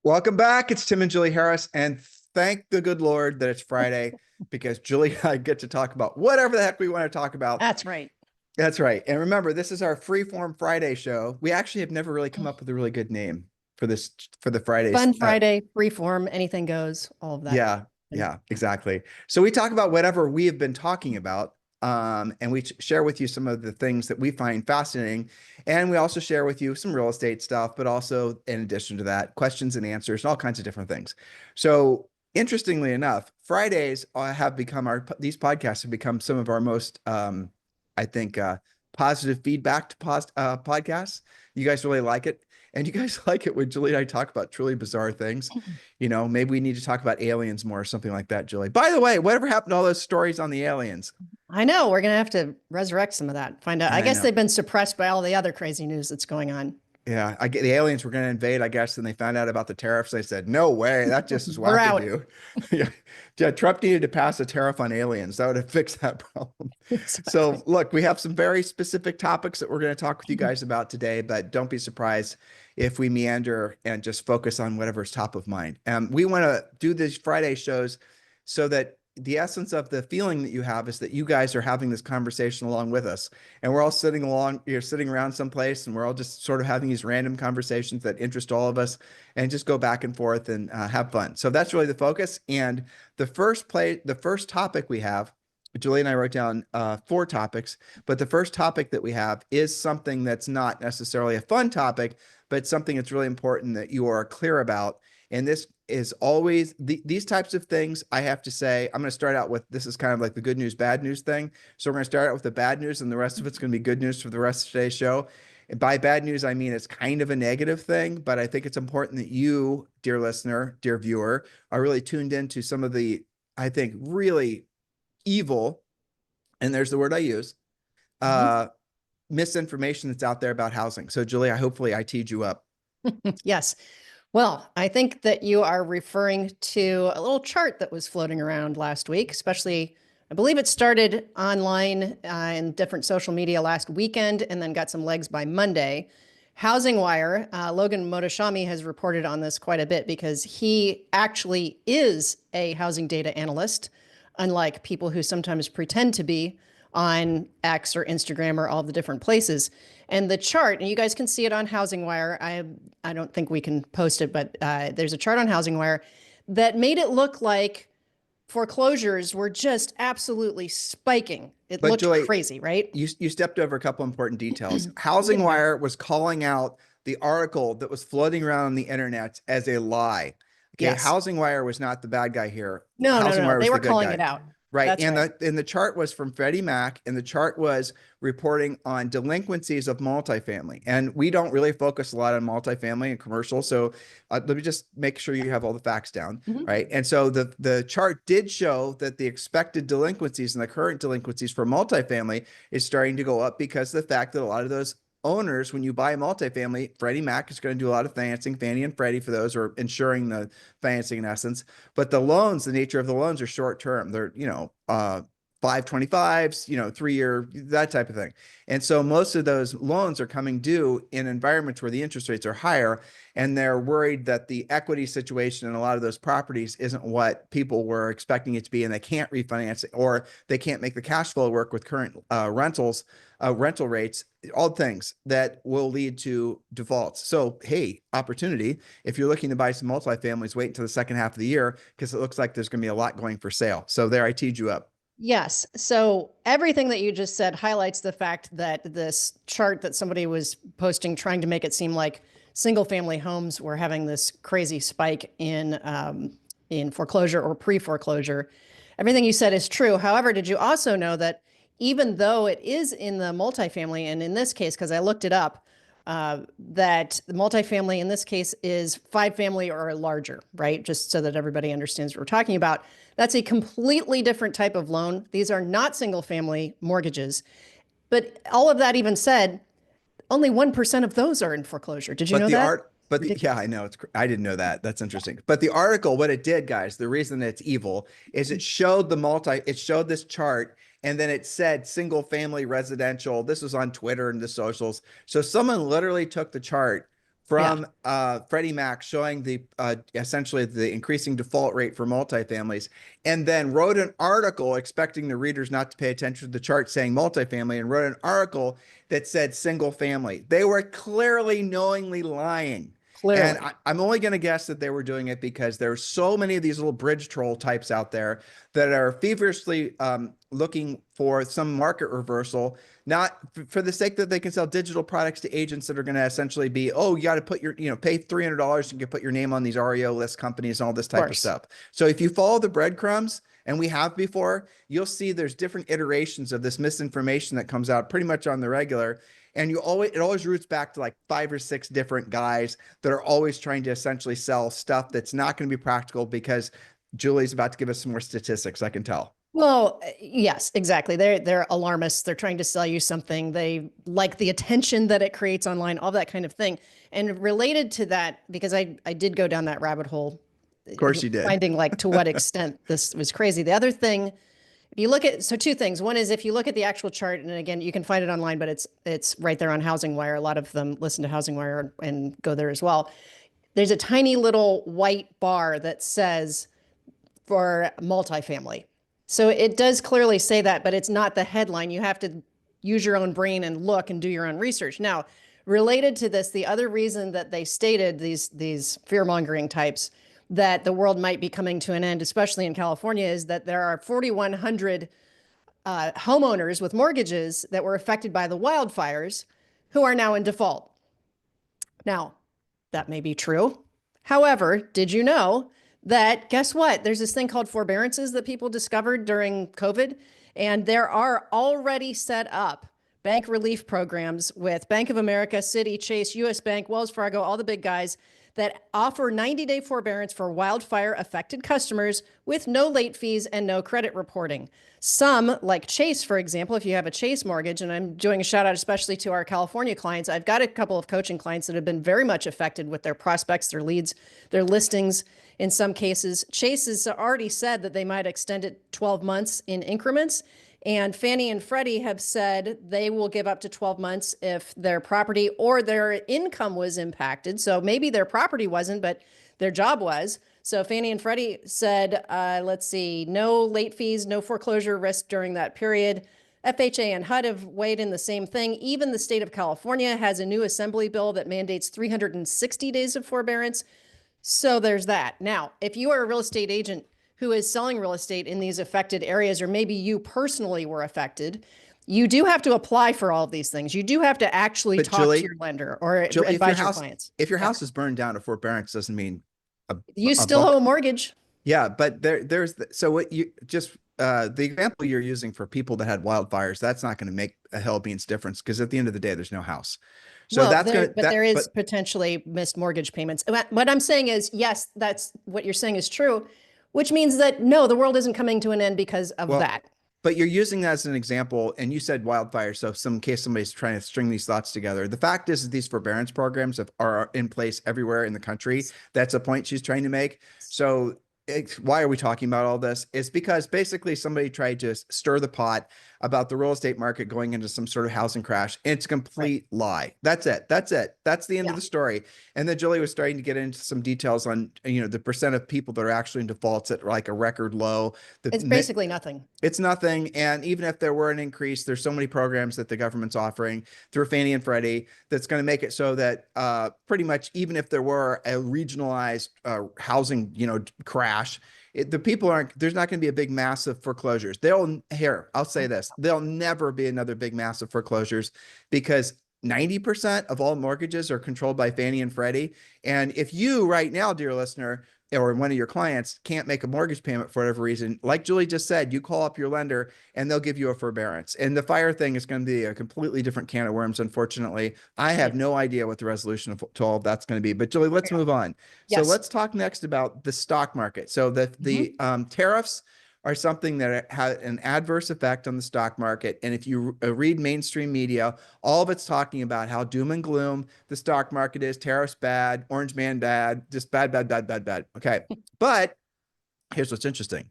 Welcome back. It's Tim and Julie Harris, and thank the good Lord that it's Friday because Julie and I get to talk about whatever the heck we want to talk about. That's right. That's right. And remember, this is our Freeform Friday show. We actually have never really come up with a really good name for this for the Fridays. Fun Friday, freeform, anything goes, all of that. Yeah, exactly. So we talk about whatever we have been talking about. And we share with you some of the things that we find fascinating. And we also share with you some real estate stuff, but also in addition to that, questions and answers and all kinds of different things. So interestingly enough, Fridays have become these podcasts have become some of our most, I think, positive feedback to podcasts. You guys really like it. And you guys like it when Julie and I talk about truly bizarre things. You know, maybe we need to talk about aliens more or something like that, Julie. By the way, whatever happened to all those stories on the aliens? I know we're going to have to resurrect some of that. Find out. I guess know. they've been suppressed by all the other crazy news that's going on. Yeah, I get the aliens were going to invade, I guess, and they found out about the tariffs. They said, "No way, that just is We're out. wackadoo." Yeah, Trump needed to pass a tariff on aliens. That would have fixed that problem. Exactly. So, look, we have some very specific topics that we're going to talk with you guys about today, but don't be surprised if we meander and just focus on whatever's top of mind. We want to do these Friday shows so that the essence of the feeling that you have is that you guys are having this conversation along with us, and we're all you're sitting around someplace, and we're all just sort of having these random conversations that interest all of us and just go back and forth and have fun. So that's really the focus. And the first topic we have, Julie and I wrote down 4 topics, but the first topic that we have is something that's not necessarily a fun topic, but something that's really important that you are clear about. And this is always these types of things. I have to say, I'm going to start out with, this is kind of like the good news, bad news thing. So we're going to start out with the bad news, and the rest of it's going to be good news for the rest of today's show. And by bad news, I mean it's kind of a negative thing, but I think it's important that you, dear listener, dear viewer, are really tuned into some of the, I think, really evil, and there's the word I use, misinformation that's out there about housing. So Julie, hopefully I teed you up. Yes. Well, I think that you are referring to a little chart that was floating around last week, especially, I believe it started online in different social media last weekend and then got some legs by Monday. Housing Wire, Logan Motoshami has reported on this quite a bit because he actually is a housing data analyst, unlike people who sometimes pretend to be on X or Instagram or all the different places. And the chart, and you guys can see it on Housing Wire. I don't think we can post it, but there's a chart on Housing Wire that made it look like foreclosures were just absolutely spiking. It looked Julie, crazy, right? You stepped over a couple important details. Housing Wire was calling out the article that was floating around on the internet as a lie. Okay, Yes. Housing Wire was not the bad guy here. No, Housing Wire was they were the good calling guy. it out. Right. That's And right. the chart was from Freddie Mac, and the chart was reporting on delinquencies of multifamily. And we don't really focus a lot on multifamily and commercial. So let me just make sure you have all the facts down. Right. And so the chart did show that the expected delinquencies and the current delinquencies for multifamily is starting to go up because of the fact that a lot of those owners, when you buy a multifamily, Freddie Mac is going to do a lot of financing, Fannie and Freddie for those, or ensuring the financing in essence. But the loans, the nature of the loans are short term. They're, 525s, 3-year, that type of thing. And so most of those loans are coming due in environments where the interest rates are higher, and they're worried that the equity situation in a lot of those properties isn't what people were expecting it to be, and they can't refinance it, or they can't make the cash flow work with current rental rates, all things that will lead to defaults. So, hey, opportunity. If you're looking to buy some multifamilies, wait until the second half of the year because it looks like there's going to be a lot going for sale. So there, I teed you up. Yes. So everything that you just said highlights the fact that this chart that somebody was posting, trying to make it seem like single family homes were having this crazy spike in foreclosure or pre-foreclosure. Everything you said is true. However, did you also know that even though it is in the multifamily, and in this case, because I looked it up, that the multifamily in this case is 5-family or larger, right? Just so that everybody understands what we're talking about. That's a completely different type of loan. These are not single family mortgages. But all of that even said, only 1% of those are in foreclosure. Did you know that? Yeah, I know. I didn't know that. That's interesting. But the article, what it did, guys, the reason it's evil is it showed this chart, and then it said single family residential. This was on Twitter and the socials. So someone literally took the chart, Yeah, from Freddie Mac showing the essentially the increasing default rate for multifamilies, and then wrote an article expecting the readers not to pay attention to the chart saying multifamily, and wrote an article that said single family. They were clearly knowingly lying. And clearly. I'm only going to guess that they were doing it because there are so many of these little bridge troll types out there that are feverishly looking for some market reversal, not for the sake that they can sell digital products to agents that are going to essentially be, oh, you got to put your, pay $300 and you can put your name on these REO list companies and all this Of type of course. stuff. So if you follow the breadcrumbs, and we have before, you'll see there's different iterations of this misinformation that comes out pretty much on the regular. And it always roots back to like 5 or 6 different guys that are always trying to essentially sell stuff that's not going to be practical, because Julie's about to give us some more statistics, I can tell. Well, yes, exactly. They're alarmists. They're trying to sell you something. They like the attention that it creates online, all that kind of thing. And related to that, because I did go down that rabbit hole, Of course you did. finding like to what extent this was crazy. The other thing, if you look at, so two things. One is if you look at the actual chart, and again, you can find it online, but it's right there on Housing Wire. A lot of them listen to Housing Wire and go there as well. There's a tiny little white bar that says for multifamily. So it does clearly say that, but it's not the headline. You have to use your own brain and look and do your own research. Now, related to this, the other reason that they stated these fear-mongering types that the world might be coming to an end, especially in California, is that there are 4,100 homeowners with mortgages that were affected by the wildfires who are now in default. Now, that may be true. However, did you know that, guess what? There's this thing called forbearances that people discovered during COVID, and there are already set up bank relief programs with Bank of America, Citi, Chase, US Bank, Wells Fargo, all the big guys that offer 90-day forbearance for wildfire affected customers with no late fees and no credit reporting. Some, like Chase, for example, if you have a Chase mortgage, and I'm doing a shout out especially to our California clients, I've got a couple of coaching clients that have been very much affected with their prospects, their leads, their listings. In some cases, Chase has already said that they might extend it 12 months in increments. And Fannie and Freddie have said they will give up to 12 months if their property or their income was impacted. So maybe their property wasn't, but their job was. So Fannie and Freddie said, let's see, no late fees, no foreclosure risk during that period. FHA and HUD have weighed in the same thing. Even the state of California has a new assembly bill that mandates 360 days of forbearance. So there's that. Now, if you are a real estate agent who is selling real estate in these affected areas, or maybe you personally were affected, you do have to apply for all of these things. You do have to actually But talk to your lender or Julie, advise your clients. if your Yeah. house is burned down, a forbearance doesn't mean You a still buck. owe a mortgage. Yeah, but so what you just the example you're using for people that had wildfires, that's not going to make a hell beans difference, because at the end of the day, there's no house. So Well, that's going to but there is potentially missed mortgage payments. What I'm saying is, yes, that's what you're saying is true, which means that no, the world isn't coming to an end because of that. But you're using that as an example, and you said wildfire. So, in case somebody's trying to string these thoughts together, the fact is that these forbearance programs are in place everywhere in the country. That's a point she's trying to make. So, why are we talking about all this? It's because basically somebody tried to stir the pot about the real estate market going into some sort of housing crash. And it's a complete lie. That's it. That's it. That's the end of the story. And then Julie was starting to get into some details on, the percent of people that are actually in defaults at like a record low. It's basically nothing. It's nothing. And even if there were an increase, there's so many programs that the government's offering through Fannie and Freddie that's going to make it so that pretty much even if there were a regionalized housing, crash, the people there's not going to be a big massive foreclosures. I'll say this, there'll never be another big massive foreclosures, because 90% of all mortgages are controlled by Fannie and Freddie. And if you right now, dear listener, or one of your clients can't make a mortgage payment for whatever reason, like Julie just said, you call up your lender and they'll give you a forbearance. And the fire thing is going to be a completely different can of worms. Unfortunately, I have no idea what the resolution to all of that's going to be, but Julie, let's move on. So let's talk next about the stock market. So the tariffs are something that had an adverse effect on the stock market. And if you read mainstream media, all of it's talking about how doom and gloom the stock market is, tariffs bad, orange man bad, just bad, bad, bad, bad, bad. Okay. But here's what's interesting.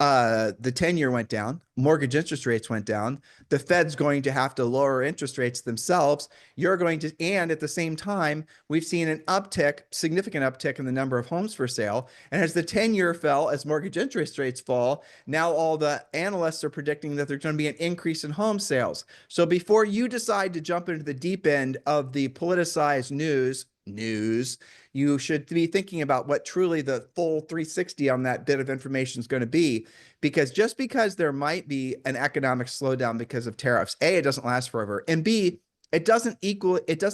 The 10-year went down, mortgage interest rates went down, the Fed's going to have to lower interest rates themselves. You're going to, and at the same time, we've seen an uptick, significant uptick in the number of homes for sale. And as the 10-year fell, as mortgage interest rates fall, now all the analysts are predicting that there's going to be an increase in home sales. So before you decide to jump into the deep end of the politicized news, you should be thinking about what truly the full 360 on that bit of information is going to be. Because just because there might be an economic slowdown because of tariffs, A, it doesn't last forever, and B, it doesn't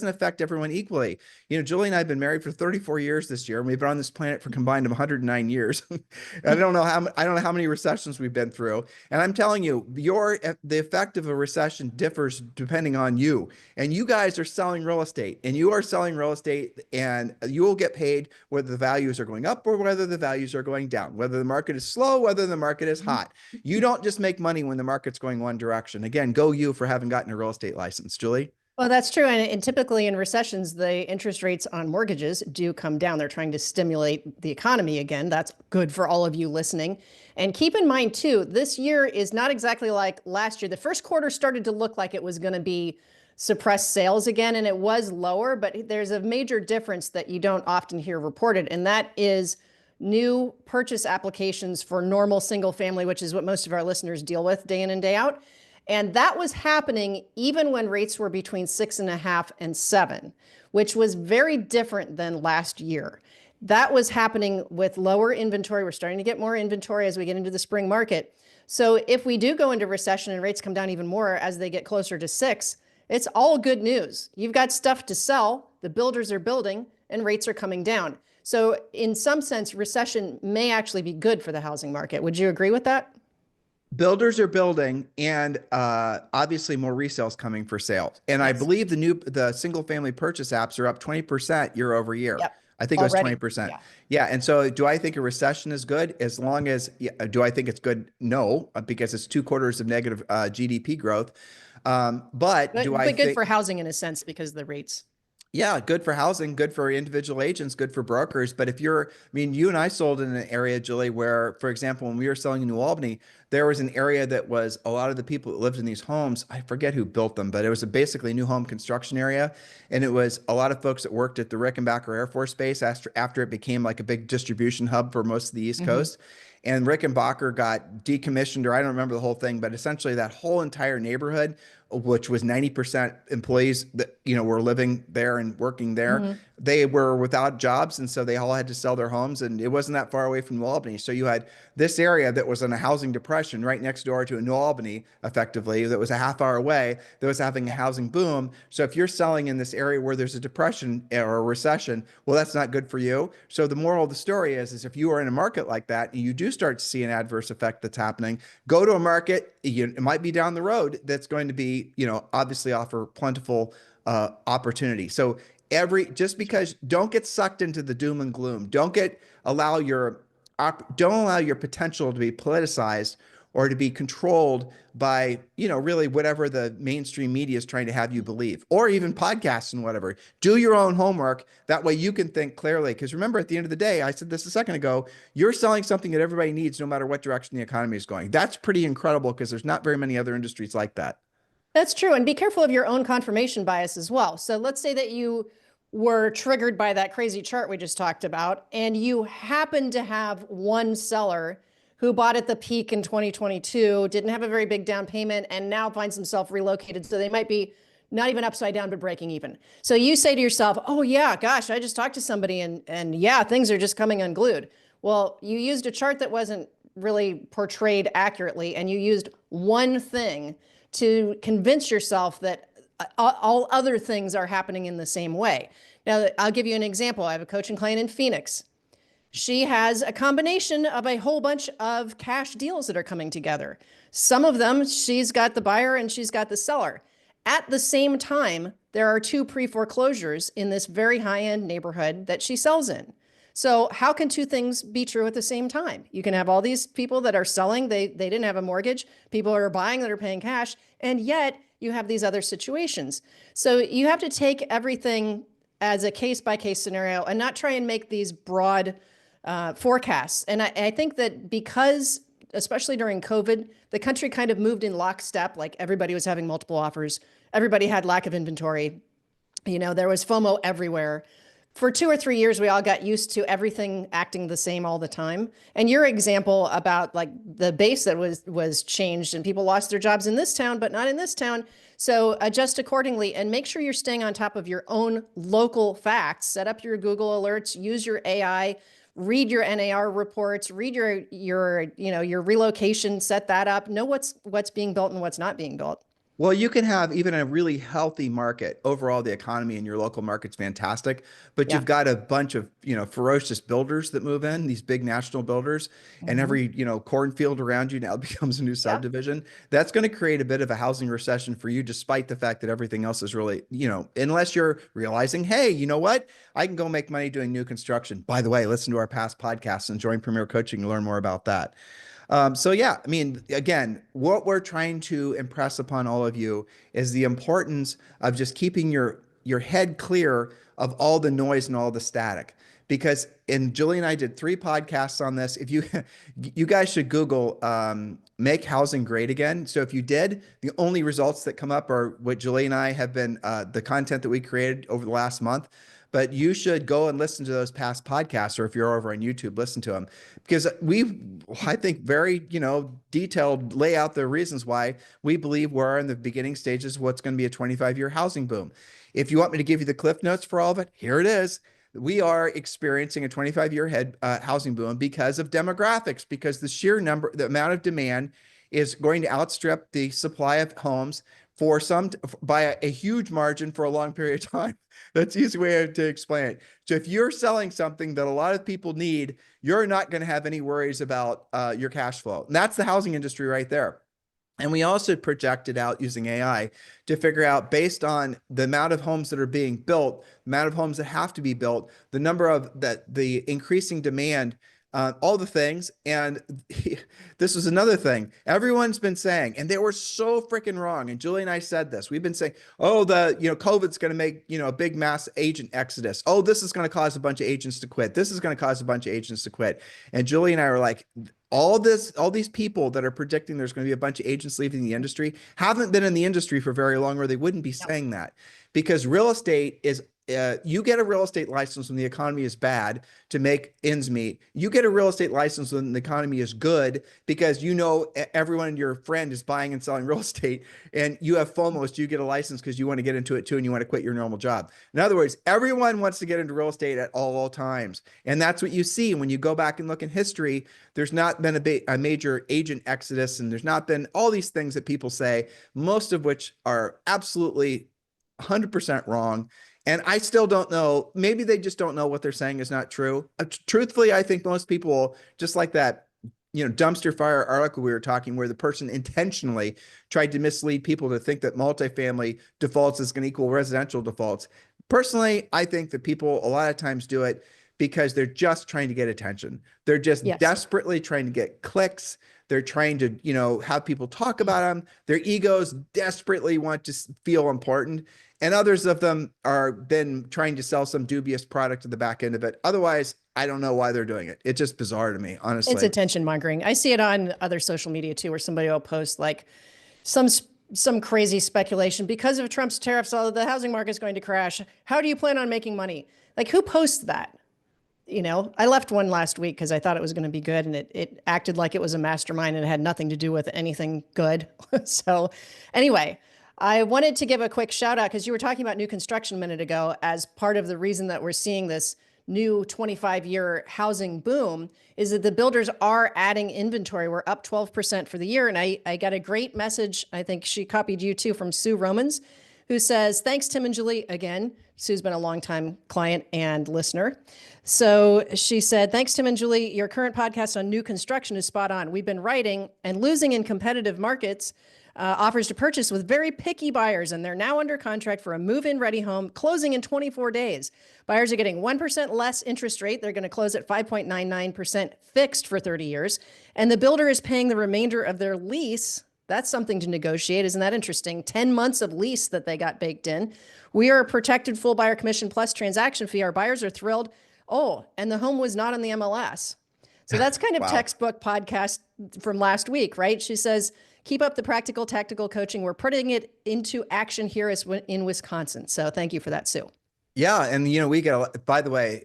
affect everyone equally. Julie and I have been married for 34 years this year, and we've been on this planet for combined of 109 years. I don't know how many recessions we've been through. And I'm telling you, the effect of a recession differs depending on you. And you guys are selling real estate, and you are selling real estate, and you will get paid whether the values are going up or whether the values are going down, whether the market is slow, whether the market is hot. You don't just make money when the market's going one direction. Again, go you for having gotten a real estate license, Julie. Well, that's true. And typically in recessions, the interest rates on mortgages do come down. They're trying to stimulate the economy again. That's good for all of you listening. And keep in mind, too, this year is not exactly like last year. The first quarter started to look like it was going to be suppressed sales again, and it was lower. But there's a major difference that you don't often hear reported, and that is new purchase applications for normal single family, which is what most of our listeners deal with day in and day out. And that was happening even when rates were between 6.5 and 7, which was very different than last year. That was happening with lower inventory. We're starting to get more inventory as we get into the spring market. So if we do go into recession and rates come down even more as they get closer to 6, it's all good news. You've got stuff to sell, the builders are building, and rates are coming down. So in some sense, recession may actually be good for the housing market. Would you agree with that? Builders are building, and obviously more resales coming for sale. And I Yes. believe the single family purchase apps are up 20% year over year. Yep. I think it was Already. 20%. Yeah. Yeah. And so do I think a recession is good? As long as, yeah, do I think it's good? No, because it's 2 quarters of negative GDP growth. But do I But good think, for housing in a sense because of the rates. yeah, good for housing, good for individual agents, good for brokers. But if you're, I mean, you and I sold in an area, Julie, where, for example, when we were selling in New Albany, there was an area that was a lot of the people that lived in these homes. I forget who built them, but it was basically a new home construction area. And it was a lot of folks that worked at the Rickenbacker Air Force Base after it became like a big distribution hub for most of the East Coast. And Rickenbacker got decommissioned, or I don't remember the whole thing, but essentially that whole entire neighborhood, which was 90% employees that, were living there and working there, they were without jobs. And so they all had to sell their homes, and it wasn't that far away from New Albany. So you had this area that was in a housing depression right next door to New Albany, effectively, that was a half hour away, that was having a housing boom. So if you're selling in this area where there's a depression or a recession, well, that's not good for you. So the moral of the story is if you are in a market like that and you do start to see an adverse effect that's happening, go to a market, it might be down the road, that's going to be, obviously offer plentiful opportunity. So just because, don't get sucked into the doom and gloom. Don't allow your potential to be politicized or to be controlled by, really whatever the mainstream media is trying to have you believe, or even podcasts and whatever. Do your own homework. That way you can think clearly. Because remember, at the end of the day, I said this a second ago, you're selling something that everybody needs no matter what direction the economy is going. That's pretty incredible because there's not very many other industries like that. That's true. And be careful of your own confirmation bias as well. So let's say that you were triggered by that crazy chart we just talked about, and you happen to have one seller who bought at the peak in 2022, didn't have a very big down payment, and now finds himself relocated. So they might be not even upside down, but breaking even. So you say to yourself, oh yeah, gosh, I just talked to somebody and yeah, things are just coming unglued. Well, you used a chart that wasn't really portrayed accurately, and you used one thing to convince yourself that all other things are happening in the same way. Now, I'll give you an example. I have a coaching client in Phoenix. She has a combination of a whole bunch of cash deals that are coming together. Some of them, she's got the buyer and she's got the seller. At the same time, there are 2 pre-foreclosures in this very high-end neighborhood that she sells in. So how can 2 things be true at the same time? You can have all these people that are selling, they didn't have a mortgage, people are buying that are paying cash, and yet you have these other situations. So you have to take everything as a case-by-case scenario and not try and make these broad forecasts. And I think that because especially during COVID, the country kind of moved in lockstep. Like everybody was having multiple offers. Everybody had lack of inventory. There was FOMO everywhere. For 2 or 3 years, we all got used to everything acting the same all the time. And your example about like the base that was changed and people lost their jobs in this town, but not in this town. So adjust accordingly and make sure you're staying on top of your own local facts. Set up your Google alerts, use your AI, read your NAR reports, read your relocation, set that up, know what's being built and what's not being built. Well, you can have even a really healthy market. Overall, the economy in your local market's fantastic, but Yeah. you've got a bunch of, ferocious builders that move in, these big national builders, and Mhm. every, cornfield around you now becomes a new Yeah. subdivision. That's going to create a bit of a housing recession for you, despite the fact that everything else is really, unless you're realizing, hey, you know what? I can go make money doing new construction. By the way, listen to our past podcasts and join Premier Coaching to learn more about that. So yeah, I mean, again, what we're trying to impress upon all of you is the importance of just keeping your head clear of all the noise and all the static. Because Julie and I did 3 podcasts on this. If you you guys should Google make housing great again. So if you did, the only results that come up are what Julie and I have been the content that we created over the last month. But you should go and listen to those past podcasts, or if you're over on YouTube, listen to them because I think, very, detailed lay out the reasons why we believe we're in the beginning stages of what's going to be a 25-year housing boom. If you want me to give you the cliff notes for all of it, here it is. We are experiencing a 25-year housing boom because of demographics, because the amount of demand is going to outstrip the supply of homes by a huge margin for a long period of time. That's the easy way to explain it. So if you're selling something that a lot of people need, you're not going to have any worries about your cash flow. And that's the housing industry right there. And we also projected out using AI to figure out, based on the amount of homes that are being built, the amount of homes that have to be built, the number of the increasing demand, all the things. And this was another thing everyone's been saying, and they were so freaking wrong. And Julie and I said this. We've been saying, oh, COVID's going to make, a big mass agent exodus. Oh, this is going to cause a bunch of agents to quit. This is going to cause a bunch of agents to quit. And Julie and I were like, all these people that are predicting there's going to be a bunch of agents leaving the industry haven't been in the industry for very long, or they wouldn't be saying that. Because real estate is, you get a real estate license when the economy is bad to make ends meet. You get a real estate license when the economy is good, because everyone and your friend is buying and selling real estate, and you have FOMO, so you get a license because you want to get into it too, and you want to quit your normal job. In other words, everyone wants to get into real estate at all times, and that's what you see when you go back and look in history. There's not been a major agent exodus, and there's not been all these things that people say, most of which are absolutely 100% wrong. And I still don't know. Maybe they just don't know what they're saying is not true. Truthfully, I think most people, just like that, dumpster fire article we were talking, where the person intentionally tried to mislead people to think that multifamily defaults is going to equal residential defaults. Personally, I think that people a lot of times do it because they're just trying to get attention. They're just desperately trying to get clicks. They're trying to, have people talk about them. Their egos desperately want to feel important. And others of them are then trying to sell some dubious product at the back end of it. Otherwise, I don't know why they're doing it. It's just bizarre to me, honestly. It's attention mongering. I see it on other social media too, where somebody will post like some crazy speculation because of Trump's tariffs, all the housing market is going to crash. How do you plan on making money? Like, who posts that? I left one last week because I thought it was going to be good, and it acted like it was a mastermind and it had nothing to do with anything good. So anyway, I wanted to give a quick shout out because you were talking about new construction a minute ago as part of the reason that we're seeing this new 25-year housing boom is that the builders are adding inventory. We're up 12% for the year. And I got a great message. I think she copied you too, from Sue Romans, who says, thanks, Tim and Julie. Again, Sue's been a longtime client and listener. So she said, thanks, Tim and Julie. Your current podcast on new construction is spot on. We've been writing and losing in competitive markets offers to purchase with very picky buyers, and they're now under contract for a move-in ready home closing in 24 days. Buyers are getting 1% less interest rate. They're going to close at 5.99% fixed for 30 years. And the builder is paying the remainder of their lease. That's something to negotiate. Isn't that interesting? 10 months of lease that they got baked in. We are a protected full buyer commission plus transaction fee. Our buyers are thrilled. Oh, and the home was not on the MLS. So that's kind of Wow. textbook podcast from last week, right? She says, keep up the practical, tactical coaching. We're putting it into action here in Wisconsin. So thank you for that, Sue. Yeah. And, we get by the way,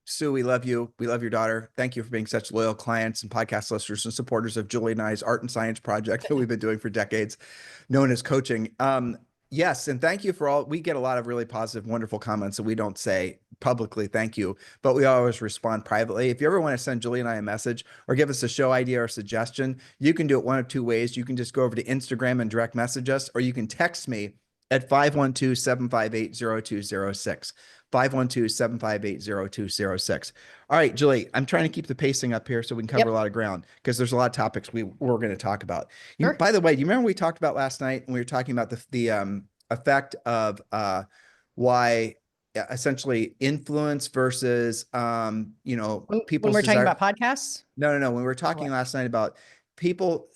Sue, we love you. We love your daughter. Thank you for being such loyal clients and podcast listeners and supporters of Julie and I's art and science project that we've been doing for decades, known as coaching. Yes. And thank you for we get a lot of really positive, wonderful comments, and we don't say publicly thank you, but we always respond privately. If you ever want to send Julie and I a message or give us a show idea or suggestion, you can do it one of two ways. You can just go over to Instagram and direct message us, or you can text me at 512-758-0206. 512-758-0206. All right, Julie, I'm trying to keep the pacing up here so we can cover a lot of ground, because there's a lot of topics we're going to talk about. Sure. By the way, you remember we talked about last night when we were talking about the effect of why essentially influence versus When people's we're talking desire. about podcasts? No. When we were talking What? last night about people,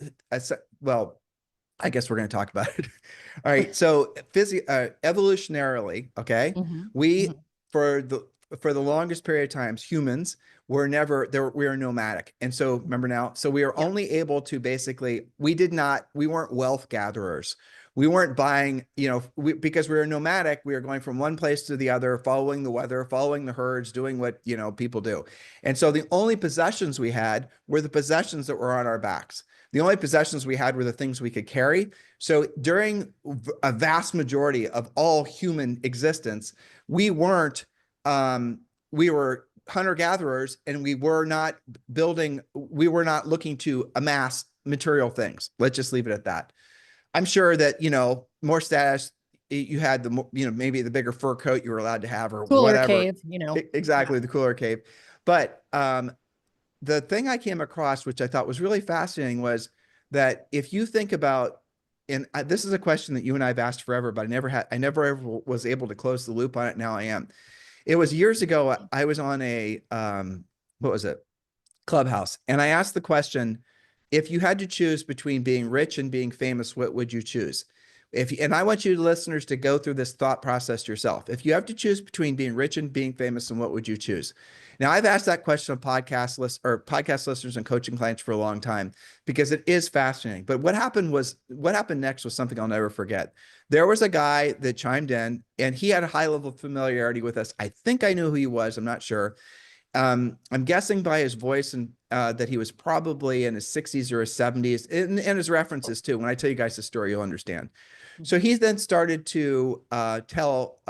well, I guess we're going to talk about it. All right. So evolutionarily, okay, Mm-hmm. we Mm-hmm. for the longest period of times, humans were never there. We are nomadic. And so remember now, so we are only able to basically, we weren't wealth gatherers. We weren't buying, because we were nomadic, we were going from one place to the other, following the weather, following the herds, doing what, people do. And so the only possessions we had were the possessions that were on our backs. The only possessions we had were the things we could carry. So during a vast majority of all human existence, we were hunter-gatherers, and we were not looking to amass material things. Let's just leave it at that. I'm sure that, more status, you had maybe the bigger fur coat you were allowed to have, or Cooler whatever. cave, Exactly, Yeah. the cooler cave. But the thing I came across, which I thought was really fascinating, was that if you think about, and this is a question that you and I have asked forever, but I never ever was able to close the loop on it. Now I am. It was years ago. I was on a, what was it? Clubhouse. And I asked the question, if you had to choose between being rich and being famous, what would you choose? And I want you listeners to go through this thought process yourself. If you have to choose between being rich and being famous, then what would you choose? Now, I've asked that question of podcast listeners and coaching clients for a long time, because it is fascinating. But what happened next was something I'll never forget. There was a guy that chimed in, and he had a high level of familiarity with us. I think I knew who he was. I'm not sure. I'm guessing by his voice and that he was probably in his 60s or his 70s, and his references too. When I tell you guys the story, you'll understand. So he then started to tell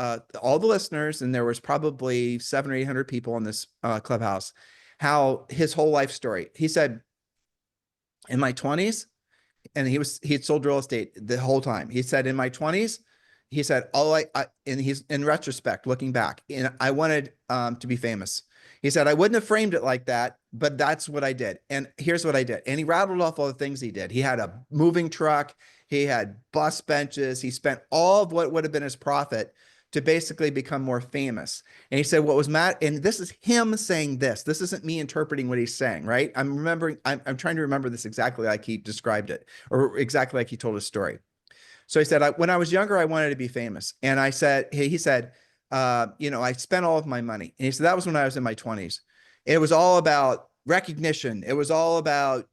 all the listeners, and there was probably 700 or 800 people on this clubhouse, how his whole life story. He said, in my 20s, and he had sold real estate the whole time. He said, in my 20s, he said, and he's in retrospect, looking back, and I wanted to be famous. He said, I wouldn't have framed it like that, but that's what I did. And here's what I did. And he rattled off all the things he did. He had a moving truck. He had bus benches. He spent all of what would have been his profit to basically become more famous. And he said, what was mad, and this is him saying this. This isn't me interpreting what he's saying, right? I'm trying to remember this exactly like he described it, or exactly like he told his story. So he said, when I was younger, I wanted to be famous. And he said, I spent all of my money. And he said, that was when I was in my 20s. It was all about recognition. It was all about,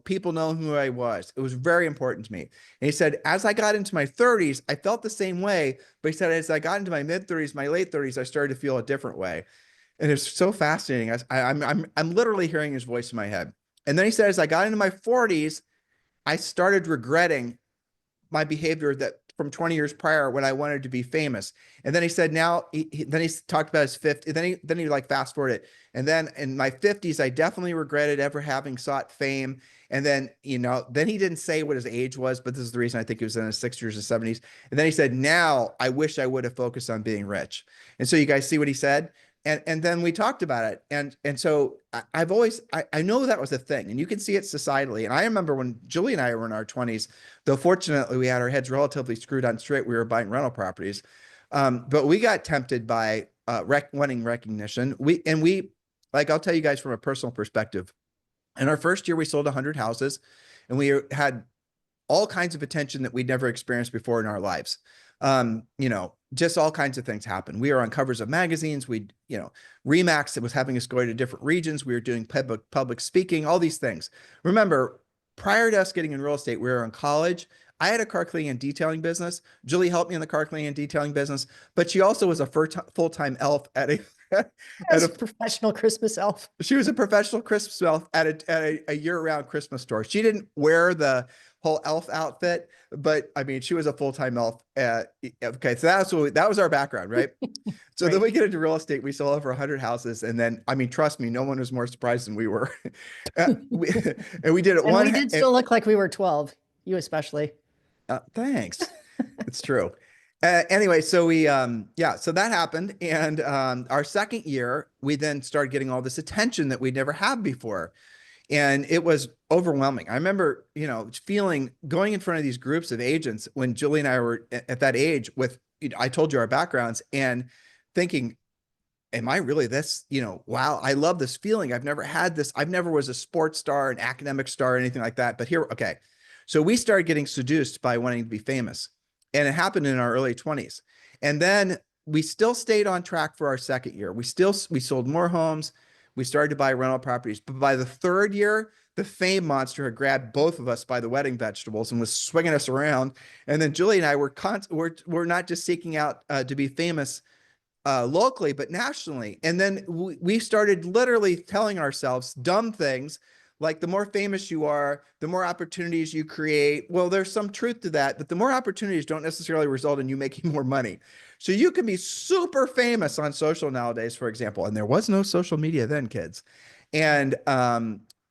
people knowing who I was. It was very important to me. And he said, as I got into my 30s, I felt the same way. But he said, as I got into my mid 30s, my late 30s, I started to feel a different way. And it's so fascinating. I'm literally hearing his voice in my head. And then he said, as I got into my 40s, I started regretting my behavior that from 20 years prior, when I wanted to be famous. And then he said, now then he talked about his 50. Then he like fast forward it. And then in my 50s, I definitely regretted ever having sought fame. And then, then he didn't say what his age was, but this is the reason I think he was in his 60s or 70s. And then he said, now I wish I would have focused on being rich. And so you guys see what he said? And then we talked about it. And so I know that was a thing, and you can see it societally. And I remember when Julie and I were in our 20s, though fortunately we had our heads relatively screwed on straight, we were buying rental properties. But we got tempted by wanting recognition. Like, I'll tell you guys from a personal perspective. In our first year, we sold 100 houses, and we had all kinds of attention that we'd never experienced before in our lives. You know, just all kinds of things happen. We were on covers of magazines. We, you know, Remax that was having us go to different regions. We were doing public speaking, all these things. Remember, prior to us getting in real estate, we were in college. I had a car cleaning and detailing business. Julie helped me in the car cleaning and detailing business, but she also was a full-time elf at a As a professional Christmas elf. she was a professional Christmas elf at a year-round Christmas store. She didn't wear the whole elf outfit, but I mean, she was a full-time elf. Okay, so that was our background, right? So Right. then we get into real estate. We sold over 100 houses, and then I mean, trust me, no one was more surprised than we were. And we did it And one. we did still look like we were 12, you especially. Thanks. It's true. Anyway, so yeah, so that happened. And our second year, we then started getting all this attention that we'd never had before. And it was overwhelming. I remember, you know, going in front of these groups of agents when Julie and I were at that age with, you know, I told you our backgrounds and thinking, am I really this, you know, wow, I love this feeling. I've never had this. I've never was a sports star, an academic star, anything like that. But here, okay. So we started getting seduced by wanting to be famous. And it happened in our early 20s. And then we still stayed on track for our second year. We sold more homes. We started to buy rental properties. But by the third year, the fame monster had grabbed both of us by the wedding vegetables and was swinging us around. And then Julie and I were not just seeking out to be famous locally, but nationally. And then we started literally telling ourselves dumb things like the more famous you are, the more opportunities you create. Well, there's some truth to that, but the more opportunities don't necessarily result in you making more money. So you can be super famous on social nowadays, for example, and there was no social media then, kids. And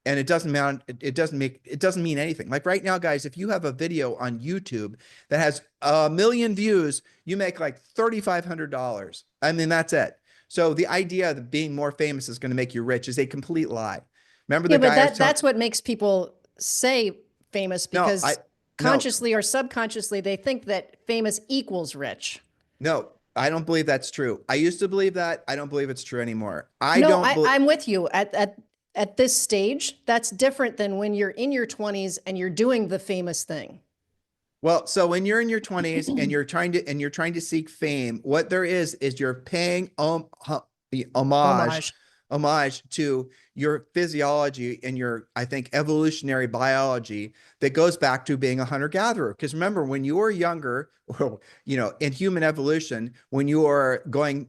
it doesn't mean anything. Like right now, guys, if you have a video on YouTube that has 1 million views, you make like $3,500. I mean, that's it. So the idea that being more famous is going to make you rich is a complete lie. Remember the guy That's what makes people say famous, because no, consciously or subconsciously, they think that famous equals rich. no, I don't believe that's true. I used to believe that. I don't believe it's true anymore. I'm with you at this stage. That's different than when you're in your 20s and you're doing the famous thing. Well, so when you're in your 20s and you're trying to seek fame, what there is you're paying homage to your physiology and your, I think, evolutionary biology that goes back to being a hunter-gatherer. Because remember, when you were younger, you know, in human evolution, when you are going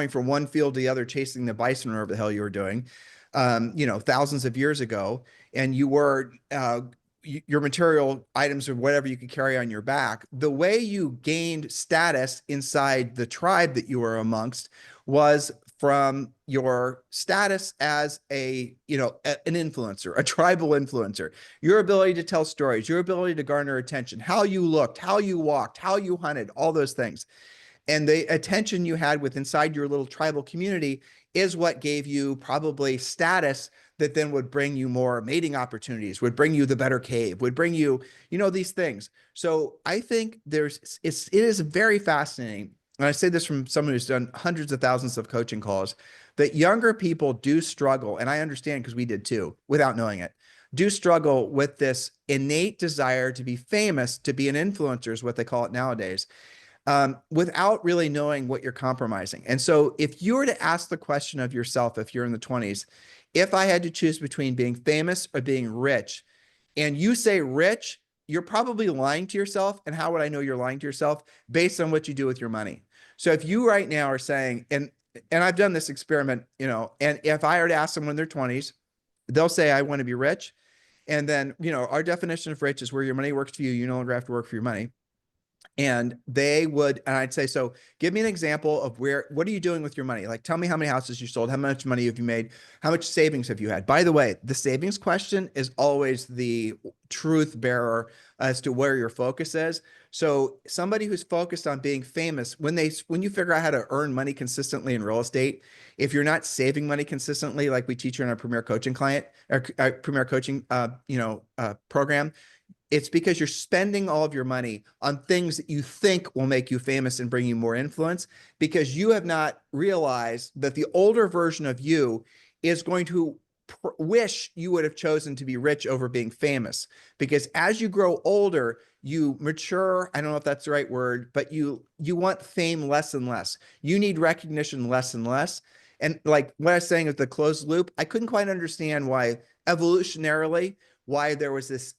from one field to the other, chasing the bison or whatever the hell you were doing, you know, thousands of years ago, and you were your material items or whatever you could carry on your back, the way you gained status inside the tribe that you were amongst was from your status as an influencer, a tribal influencer, your ability to tell stories, your ability to garner attention, how you looked, how you walked, how you hunted, all those things. And the attention you had with inside your little tribal community is what gave you probably status that then would bring you more mating opportunities, would bring you the better cave, would bring you, you know, these things. So I think it is very fascinating. And I say this from someone who's done hundreds of thousands of coaching calls, that younger people do struggle. And I understand because we did too, without knowing it, do struggle with this innate desire to be famous, to be an influencer is what they call it nowadays. Without really knowing what you're compromising. And so if you were to ask the question of yourself, if you're in the 20s, if I had to choose between being famous or being rich, and you say rich, you're probably lying to yourself. And how would I know you're lying to yourself? Based on what you do with your money. So if you right now are saying, and I've done this experiment, you know, and if I were to ask someone in their 20s, they'll say, I want to be rich. And then, you know, our definition of rich is where your money works for you. You no longer have to work for your money. And I'd say, so give me an example of what are you doing with your money? Like, tell me how many houses you sold, how much money have you made, how much savings have you had? By the way, the savings question is always the truth bearer as to where your focus is. So somebody who's focused on being famous, when you figure out how to earn money consistently in real estate, if you're not saving money consistently, like we teach you in our Premier Coaching program, it's because you're spending all of your money on things that you think will make you famous and bring you more influence, because you have not realized that the older version of you is going to wish you would have chosen to be rich over being famous, because as you grow older, you mature. I don't know if that's the right word, but you want fame less and less. You need recognition less and less. And like what I was saying with the closed loop, I couldn't quite understand why evolutionarily, why there was this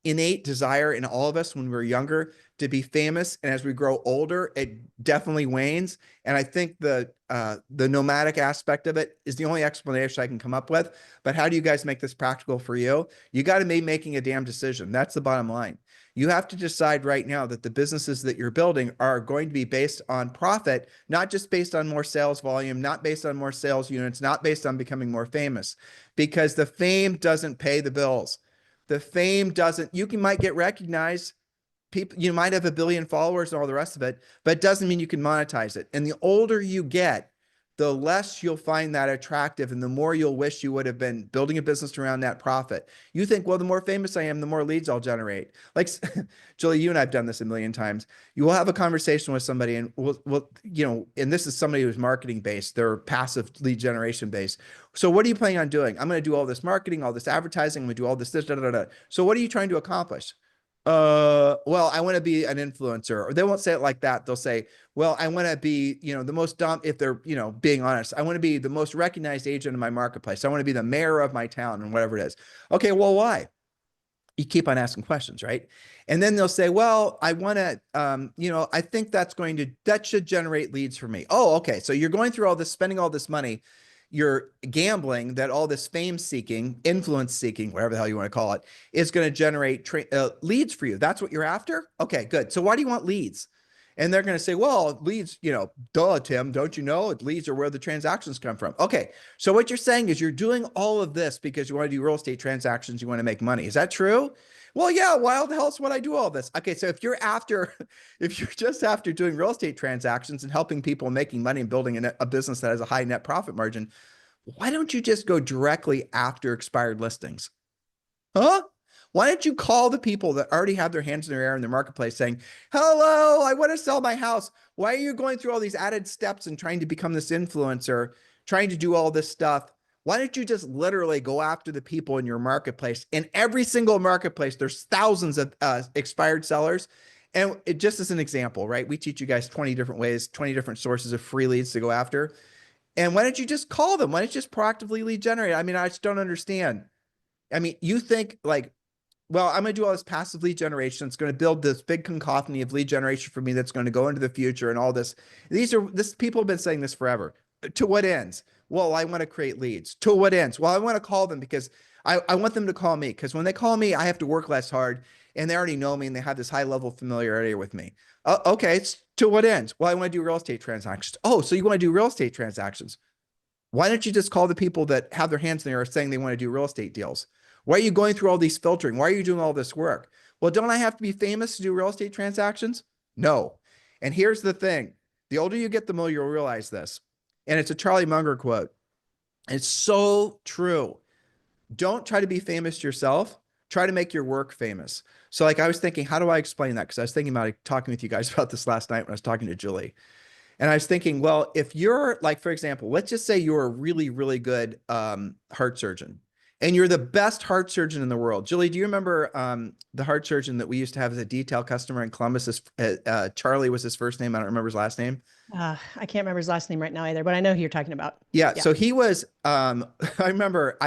innate desire in all of us when we were younger to be famous. And as we grow older, it definitely wanes. And I think the nomadic aspect of it is the only explanation I can come up with. But how do you guys make this practical for you? You got to be making a damn decision. That's the bottom line. You have to decide right now that the businesses that you're building are going to be based on profit, not just based on more sales volume, not based on more sales units, not based on becoming more famous, because the fame doesn't pay the bills. The fame doesn't, might get recognized. People, you might have 1 billion followers and all the rest of it, but it doesn't mean you can monetize it. And the older you get, the less you'll find that attractive, and the more you'll wish you would have been building a business around that profit. You think, well, the more famous I am, the more leads I'll generate. Like, Julie, you and I've done this a million times. You will have a conversation with somebody, and we'll, and this is somebody who's marketing based, they're passive lead generation based. So what are you planning on doing? I'm going to do all this marketing, all this advertising. I'm going to do all this, da, da, da. So what are you trying to accomplish? Well, I want to be an influencer. Or they won't say it like that. They'll say, well, I want to be, the most dumb, if they're, being honest, I want to be the most recognized agent in my marketplace. I want to be the mayor of my town and whatever it is. Okay, well, why? You keep on asking questions, right? And then they'll say, well, I want to, I think that should generate leads for me. Oh, okay. So you're going through all this, spending all this money. You're gambling that all this fame seeking, influence seeking, whatever the hell you want to call it, is going to generate leads for you. That's what you're after? Okay, good. So why do you want leads? And they're going to say, well, leads, duh, Tim, don't you know? Leads are where the transactions come from. Okay, so what you're saying is you're doing all of this because you want to do real estate transactions, you want to make money. Is that true? Well, yeah, why the hell's would I do all this? Okay, so if you're just after doing real estate transactions and helping people making money and building a business that has a high net profit margin, why don't you just go directly after expired listings? Huh? Why don't you call the people that already have their hands in their air in their marketplace saying, hello, I want to sell my house. Why are you going through all these added steps and trying to become this influencer, trying to do all this stuff? Why don't you just literally go after the people in your marketplace? In every single marketplace, there's thousands of expired sellers. And just as an example, right? We teach you guys 20 different ways, 20 different sources of free leads to go after. And why don't you just call them? Why don't you just proactively lead generate? I mean, I just don't understand. I mean, you think like, well, I'm going to do all this passive lead generation. It's going to build this big cacophony of lead generation for me that's going to go into the future and all this. People have been saying this forever. To what ends? Well, I want to create leads. To what ends? Well, I want to call them because I want them to call me, because when they call me, I have to work less hard and they already know me and they have this high level of familiarity with me. Okay, it's to what ends? Well, I want to do real estate transactions. Oh, so you want to do real estate transactions? Why don't you just call the people that have their hands in the air saying they want to do real estate deals? Why are you going through all these filtering? Why are you doing all this work? Well, don't I have to be famous to do real estate transactions? No. And here's the thing. The older you get, the more you'll realize this. And it's a Charlie Munger quote. It's so true. Don't try to be famous yourself. Try to make your work famous. So like I was thinking, how do I explain that? Because I was thinking about talking with you guys about this last night when I was talking to Julie. And I was thinking, well, if you're like, for example, let's just say you're a really, really good heart surgeon and you're the best heart surgeon in the world. Julie, do you remember the heart surgeon that we used to have as a detail customer in Columbus? Charlie was his first name. I don't remember his last name. I can't remember his last name right now either, but I know who you're talking about. Yeah. So he was, I remember,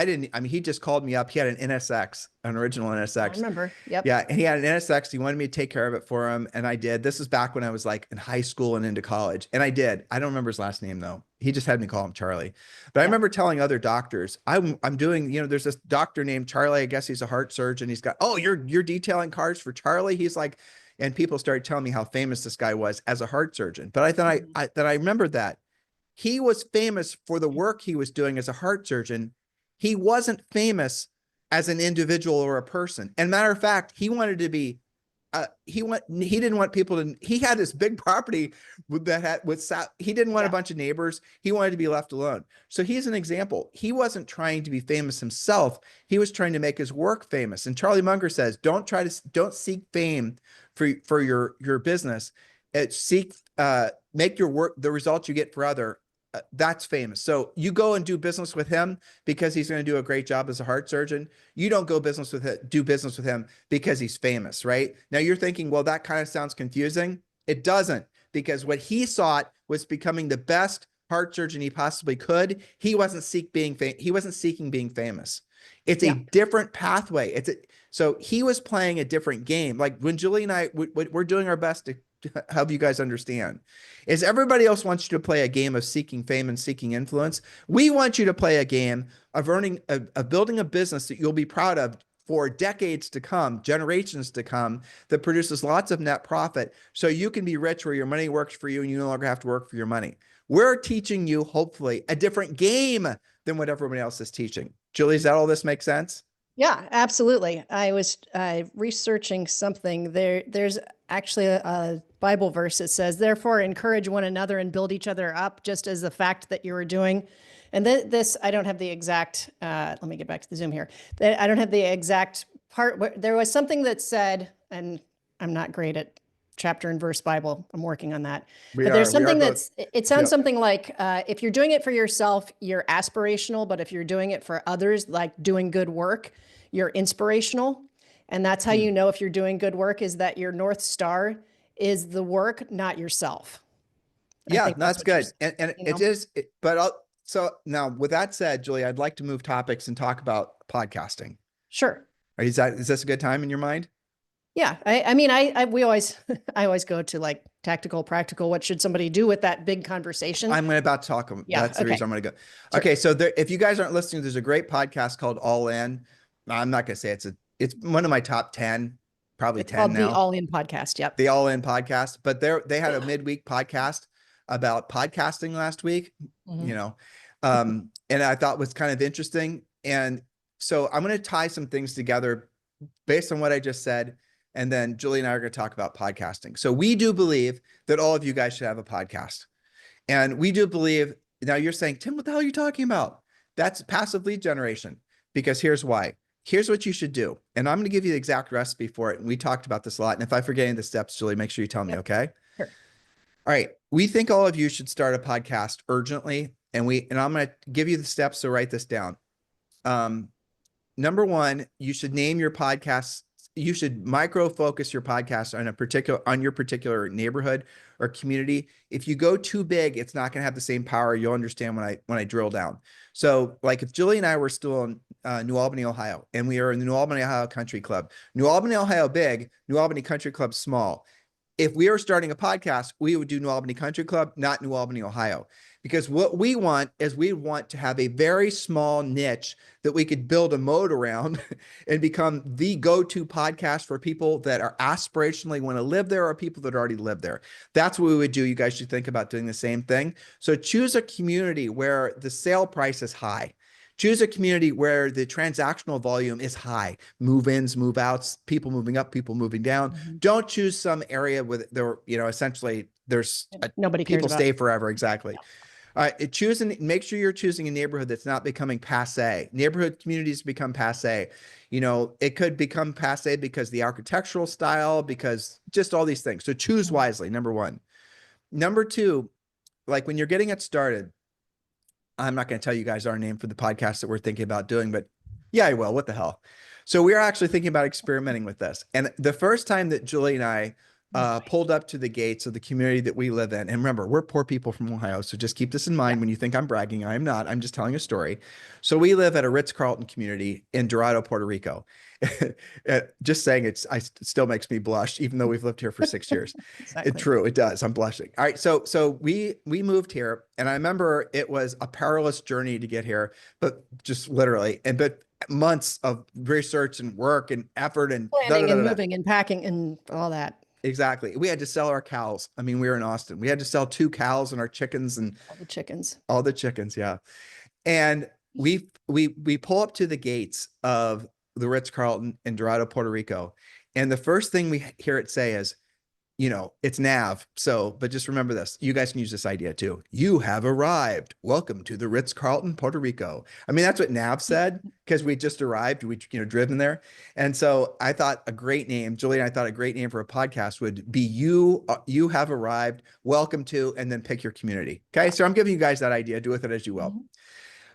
he just called me up. He had an NSX, an original NSX. I remember. Yep. Yeah. And he had an NSX. He wanted me to take care of it for him. And I did. This is back when I was like in high school and into college. And I did. I don't remember his last name though. He just had me call him Charlie. But I remember telling other doctors, I'm doing, there's this doctor named Charlie. I guess he's a heart surgeon. He's got, oh, you're detailing cars for Charlie. He's like, and people started telling me how famous this guy was as a heart surgeon. But I thought I remembered that he was famous for the work he was doing as a heart surgeon. He wasn't famous as an individual or a person. And matter of fact, he wanted to be, he didn't want people to, he had this big property he didn't want a bunch of neighbors. He wanted to be left alone. So he's an example. He wasn't trying to be famous himself. He was trying to make his work famous. And Charlie Munger says, don't seek fame for your business. Make your work, the results you get for that's famous. So you go and do business with him because he's going to do a great job as a heart surgeon. You don't go do business with him because he's famous, right? Now you're thinking, well, that kind of sounds confusing. It doesn't, because what he sought was becoming the best heart surgeon he possibly could. He wasn't seeking being famous. It's a Yeah. different pathway. So he was playing a different game. Like when Julie and I, we're doing our best to help you guys understand, is everybody else wants you to play a game of seeking fame and seeking influence. We want you to play a game of building a business that you'll be proud of for decades to come, generations to come, that produces lots of net profit, so you can be rich where your money works for you and you no longer have to work for your money. We're teaching you, hopefully, a different game than what everybody else is teaching. Julie, does that all this make sense? Yeah, absolutely. I was researching something there. There's actually a Bible verse that says, therefore, encourage one another and build each other up, just as the fact that you are doing. And this, I don't have the exact, let me get back to the Zoom here. I don't have the exact part. There was something that said, and I'm not great at chapter and verse Bible. I'm working on that. But there's something it sounds something like, if you're doing it for yourself, you're aspirational, but if you're doing it for others, like doing good work, you're inspirational. And that's how you know if you're doing good work, is that your North Star is the work, not yourself. Yeah, that's good. And it is, so now with that said, Julie, I'd like to move topics and talk about podcasting. Sure. Is this a good time in your mind? Yeah. I mean, we always, I always go to like tactical, practical. What should somebody do with that big conversation? I'm about to talk. That's the reason I'm going to go. Sure. Okay. So if you guys aren't listening, there's a great podcast called All In. I'm not going to say it's one of my top 10, probably it's 10 called now. The All In Podcast. Yep. The All In Podcast, but they had a midweek podcast about podcasting last week, and I thought was kind of interesting. And so I'm going to tie some things together based on what I just said. And then Julie and I are going to talk about podcasting. So we do believe that all of you guys should have a podcast. And we do believe, now you're saying, Tim, what the hell are you talking about? That's passive lead generation, because here's why. Here's what you should do. And I'm going to give you the exact recipe for it. And we talked about this a lot. And if I forget any of the steps, Julie, make sure you tell me, okay? Sure. All right. We think all of you should start a podcast urgently. And I'm going to give you the steps, so write this down. Number one, you should name your podcast. You should micro focus your podcast on your particular neighborhood or community. If you go too big, it's not going to have the same power. You'll understand when I drill down. So like if Julie and I were still in New Albany, Ohio, and we are in the New Albany, Ohio Country Club, New Albany, Ohio, big, New Albany Country Club, small. If we are starting a podcast, we would do New Albany Country Club, not New Albany, Ohio. Because what we want is we want to have a very small niche that we could build a moat around and become the go-to podcast for people that are aspirationally want to live there, or people that already live there. That's what we would do. You guys should think about doing the same thing. So choose a community where the sale price is high. Choose a community where the transactional volume is high. Move-ins, move-outs, people moving up, people moving down. Don't choose some area with essentially there's nobody cares people about. Stay forever. Exactly. All right, make sure you're choosing a neighborhood that's not becoming passe. Neighborhood communities become passe. It could become passe because the architectural style, because just all these things. So choose wisely, number one. Number two, like when you're getting it started, I'm not going to tell you guys our name for the podcast that we're thinking about doing, but yeah, I will. What the hell? So we're actually thinking about experimenting with this. And the first time that Julie and I pulled up to the gates of the community that we live in. And remember, we're poor people from Ohio. So just keep this in mind when you think I'm bragging. I am not. I'm just telling a story. So we live at a Ritz-Carlton community in Dorado, Puerto Rico. Just saying it still makes me blush, even though we've lived here for 6 years. Exactly. True. It does. I'm blushing. All right. So we moved here, and I remember it was a perilous journey to get here, but just literally, but months of research and work and effort and planning and moving and packing and all that. Exactly. We had to sell our cows. I mean, we were in Austin. We had to sell 2 cows and our chickens and all the chickens. All the chickens, yeah. And we pull up to the gates of the Ritz-Carlton in Dorado, Puerto Rico. And the first thing we hear it say is, it's Nav. So, but just remember this. You guys can use this idea too. You have arrived. Welcome to the Ritz-Carlton, Puerto Rico. I mean, that's what Nav said because we just arrived. We, driven there. And so I thought a great name, Julie and I thought a great name for a podcast would be you have arrived. Welcome to, and then pick your community. Okay. So I'm giving you guys that idea. Do with it as you will.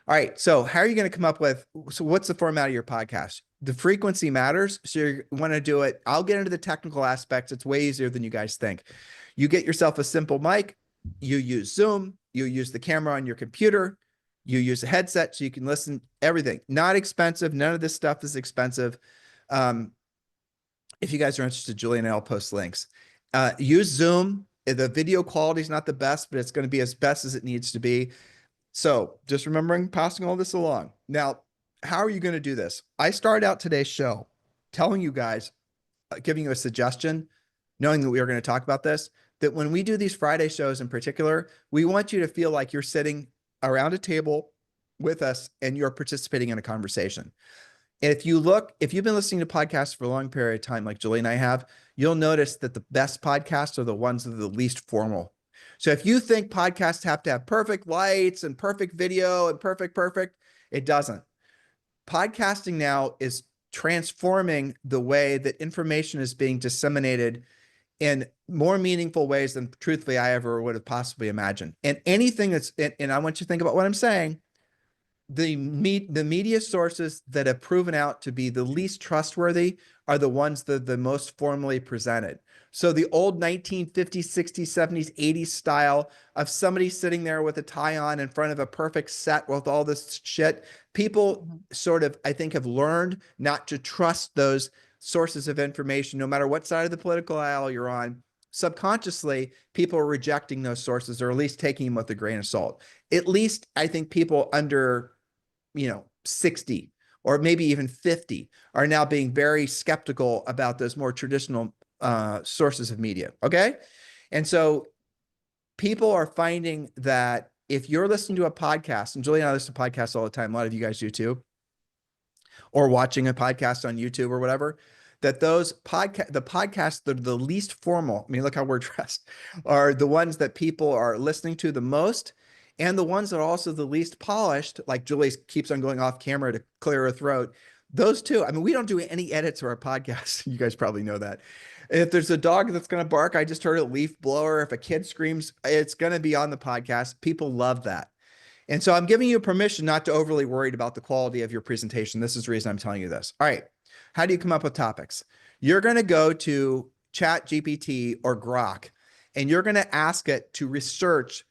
All right. So how are you going to come up with, so what's the format of your podcast? The frequency matters. So you want to do it. I'll get into the technical aspects. It's way easier than you guys think. You get yourself a simple mic. You use Zoom. You use the camera on your computer. You use a headset so you can listen, everything. Not expensive. None of this stuff is expensive. If you guys are interested, Julie and I'll post links. Use Zoom. The video quality is not the best, but it's going to be as best as it needs to be. So just remembering, passing all this along. Now, how are you going to do this? I started out today's show telling you guys, giving you a suggestion, knowing that we are going to talk about this, that when we do these Friday shows in particular, we want you to feel like you're sitting around a table with us and you're participating in a conversation. And if you've been listening to podcasts for a long period of time, like Julie and I have, you'll notice that the best podcasts are the ones that are the least formal. So if you think podcasts have to have perfect lights and perfect video and perfect, it doesn't. Podcasting now is transforming the way that information is being disseminated in more meaningful ways than truthfully I ever would have possibly imagined. And anything and I want you to think about what I'm saying, the media sources that have proven out to be the least trustworthy are the ones that are the most formally presented. So the old 1950s, 60s, 70s, 80s style of somebody sitting there with a tie on in front of a perfect set with all this shit, people sort of, I think, have learned not to trust those sources of information, no matter what side of the political aisle you're on. Subconsciously, people are rejecting those sources, or at least taking them with a grain of salt. At least I think people under 60 or maybe even 50 are now being very skeptical about those more traditional sources of media. Okay. And so people are finding that if you're listening to a podcast, and Julie and I listen to podcasts all the time, a lot of you guys do too, or watching a podcast on YouTube or whatever, that the podcasts that are the least formal, I mean, look how we're dressed, are the ones that people are listening to the most. And the ones that are also the least polished, like Julie keeps on going off camera to clear her throat. Those two, I mean, we don't do any edits to our podcast. You guys probably know that. If there's a dog that's going to bark, I just heard a leaf blower. If a kid screams, it's going to be on the podcast. People love that. And so I'm giving you permission not to overly worried about the quality of your presentation. This is the reason I'm telling you this. All right. How do you come up with topics? You're going to go to ChatGPT or Grok, and you're going to ask it to research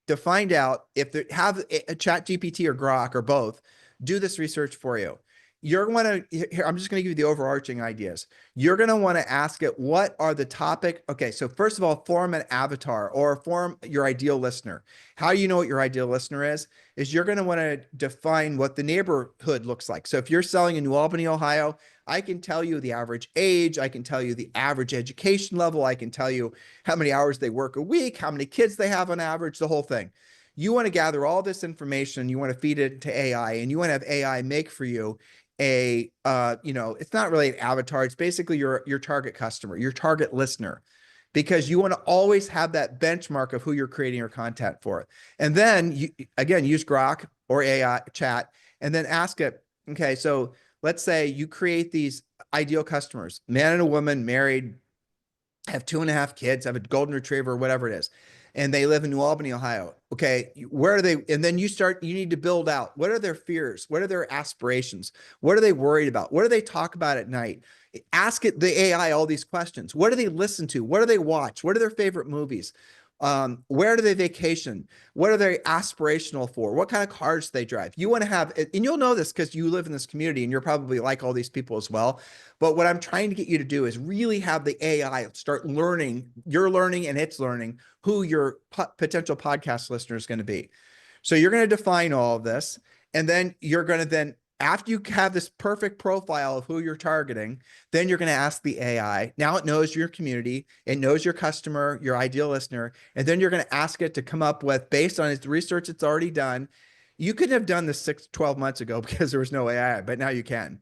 to find out if they have a ChatGPT or Grok or both do this research for you. You're going to, here, I'm just going to give you the overarching ideas. You're going to want to ask it, what are the topic? Okay. So first of all, form an avatar or form your ideal listener. How you know what your ideal listener is you're going to want to define what the neighborhood looks like. So if you're selling in New Albany, Ohio, I can tell you the average age. I can tell you the average education level. I can tell you how many hours they work a week, how many kids they have on average, the whole thing. You want to gather all this information. You want to feed it to AI, and you want to have AI make for you it's not really an avatar. It's basically your target customer, your target listener, because you want to always have that benchmark of who you're creating your content for. And then you, again, use Grok or AI chat, and then ask it, okay, so let's say you create these ideal customers, man and a woman, married, have 2.5 kids, have a golden retriever, whatever it is, and they live in New Albany, Ohio. Okay, where are they? And then you need to build out, what are their fears? What are their aspirations? What are they worried about? What do they talk about at night? Ask it, the AI, all these questions. What do they listen to? What do they watch? What are their favorite movies? Where do they vacation? What are they aspirational for? What kind of cars do they drive? You want to have, and you'll know this because you live in this community and you're probably like all these people as well. But what I'm trying to get you to do is really have the AI start learning, you're learning and it's learning who your potential podcast listener is going to be. So you're going to define all of this, and then you're going to then, after you have this perfect profile of who you're targeting, then you're going to ask the AI. Now it knows your community, it knows your customer, your ideal listener, and then you're going to ask it to come up with, based on its research it's already done. You couldn't have done this 12 months ago because there was no AI, but now you can.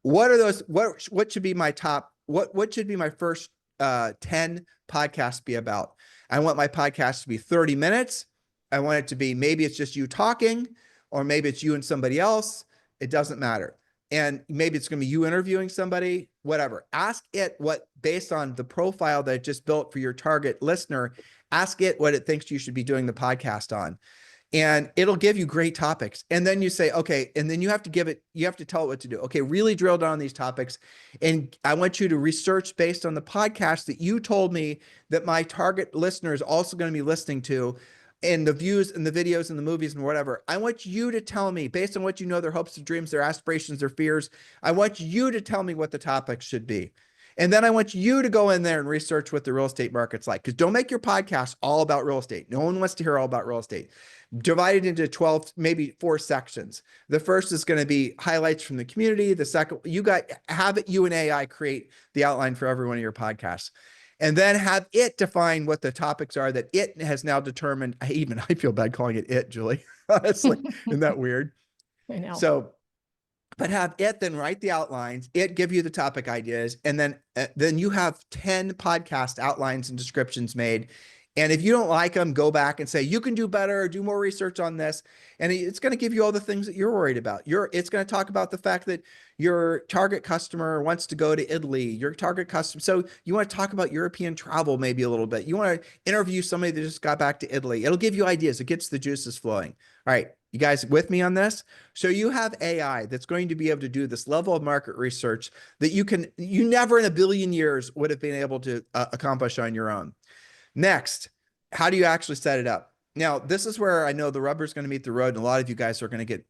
What are those? What should be my top? What should be my first 10 podcasts be about? I want my podcast to be 30 minutes. I want it to be, maybe it's just you talking, or maybe it's you and somebody else. It doesn't matter. And maybe it's going to be you interviewing somebody, whatever. Ask it what, based on the profile that it just built for your target listener, ask it what it thinks you should be doing the podcast on. And it'll give you great topics. And then you say, okay, and then you have to tell it what to do. Okay, really drill down on these topics. And I want you to research based on the podcast that you told me that my target listener is also going to be listening to, and the views and the videos and the movies and whatever. I want you to tell me, based on what you know, their hopes and dreams, their aspirations, their fears, I want you to tell me what the topics should be. And then I want you to go in there and research what the real estate market's like. Because don't make your podcast all about real estate. No one wants to hear all about real estate. Divide it into 12, maybe 4 sections. The first is going to be highlights from the community. The second, you and AI create the outline for every one of your podcasts. And then have it define what the topics are that it has now determined. I feel bad calling it, Julie. Honestly, isn't that weird? I know. So, but have it then write the outlines, it give you the topic ideas, and then you have 10 podcast outlines and descriptions made. And if you don't like them, go back and say, you can do better, do more research on this. And it's going to give you all the things that you're worried about. It's going to talk about the fact that your target customer wants to go to Italy, your target customer. So you want to talk about European travel, maybe a little bit. You want to interview somebody that just got back to Italy. It'll give you ideas. It gets the juices flowing. All right. You guys with me on this? So you have AI that's going to be able to do this level of market research that you never in a billion years would have been able to accomplish on your own. Next, how do you actually set it up? Now, this is where I know the rubber's going to meet the road, and a lot of you guys are going to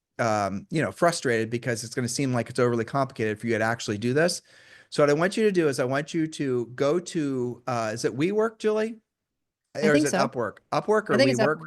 get frustrated because it's going to seem like it's overly complicated for you to actually do this. So what I want you to do is I want you to go to, is it WeWork, Julie? Or is it Upwork? Upwork or WeWork?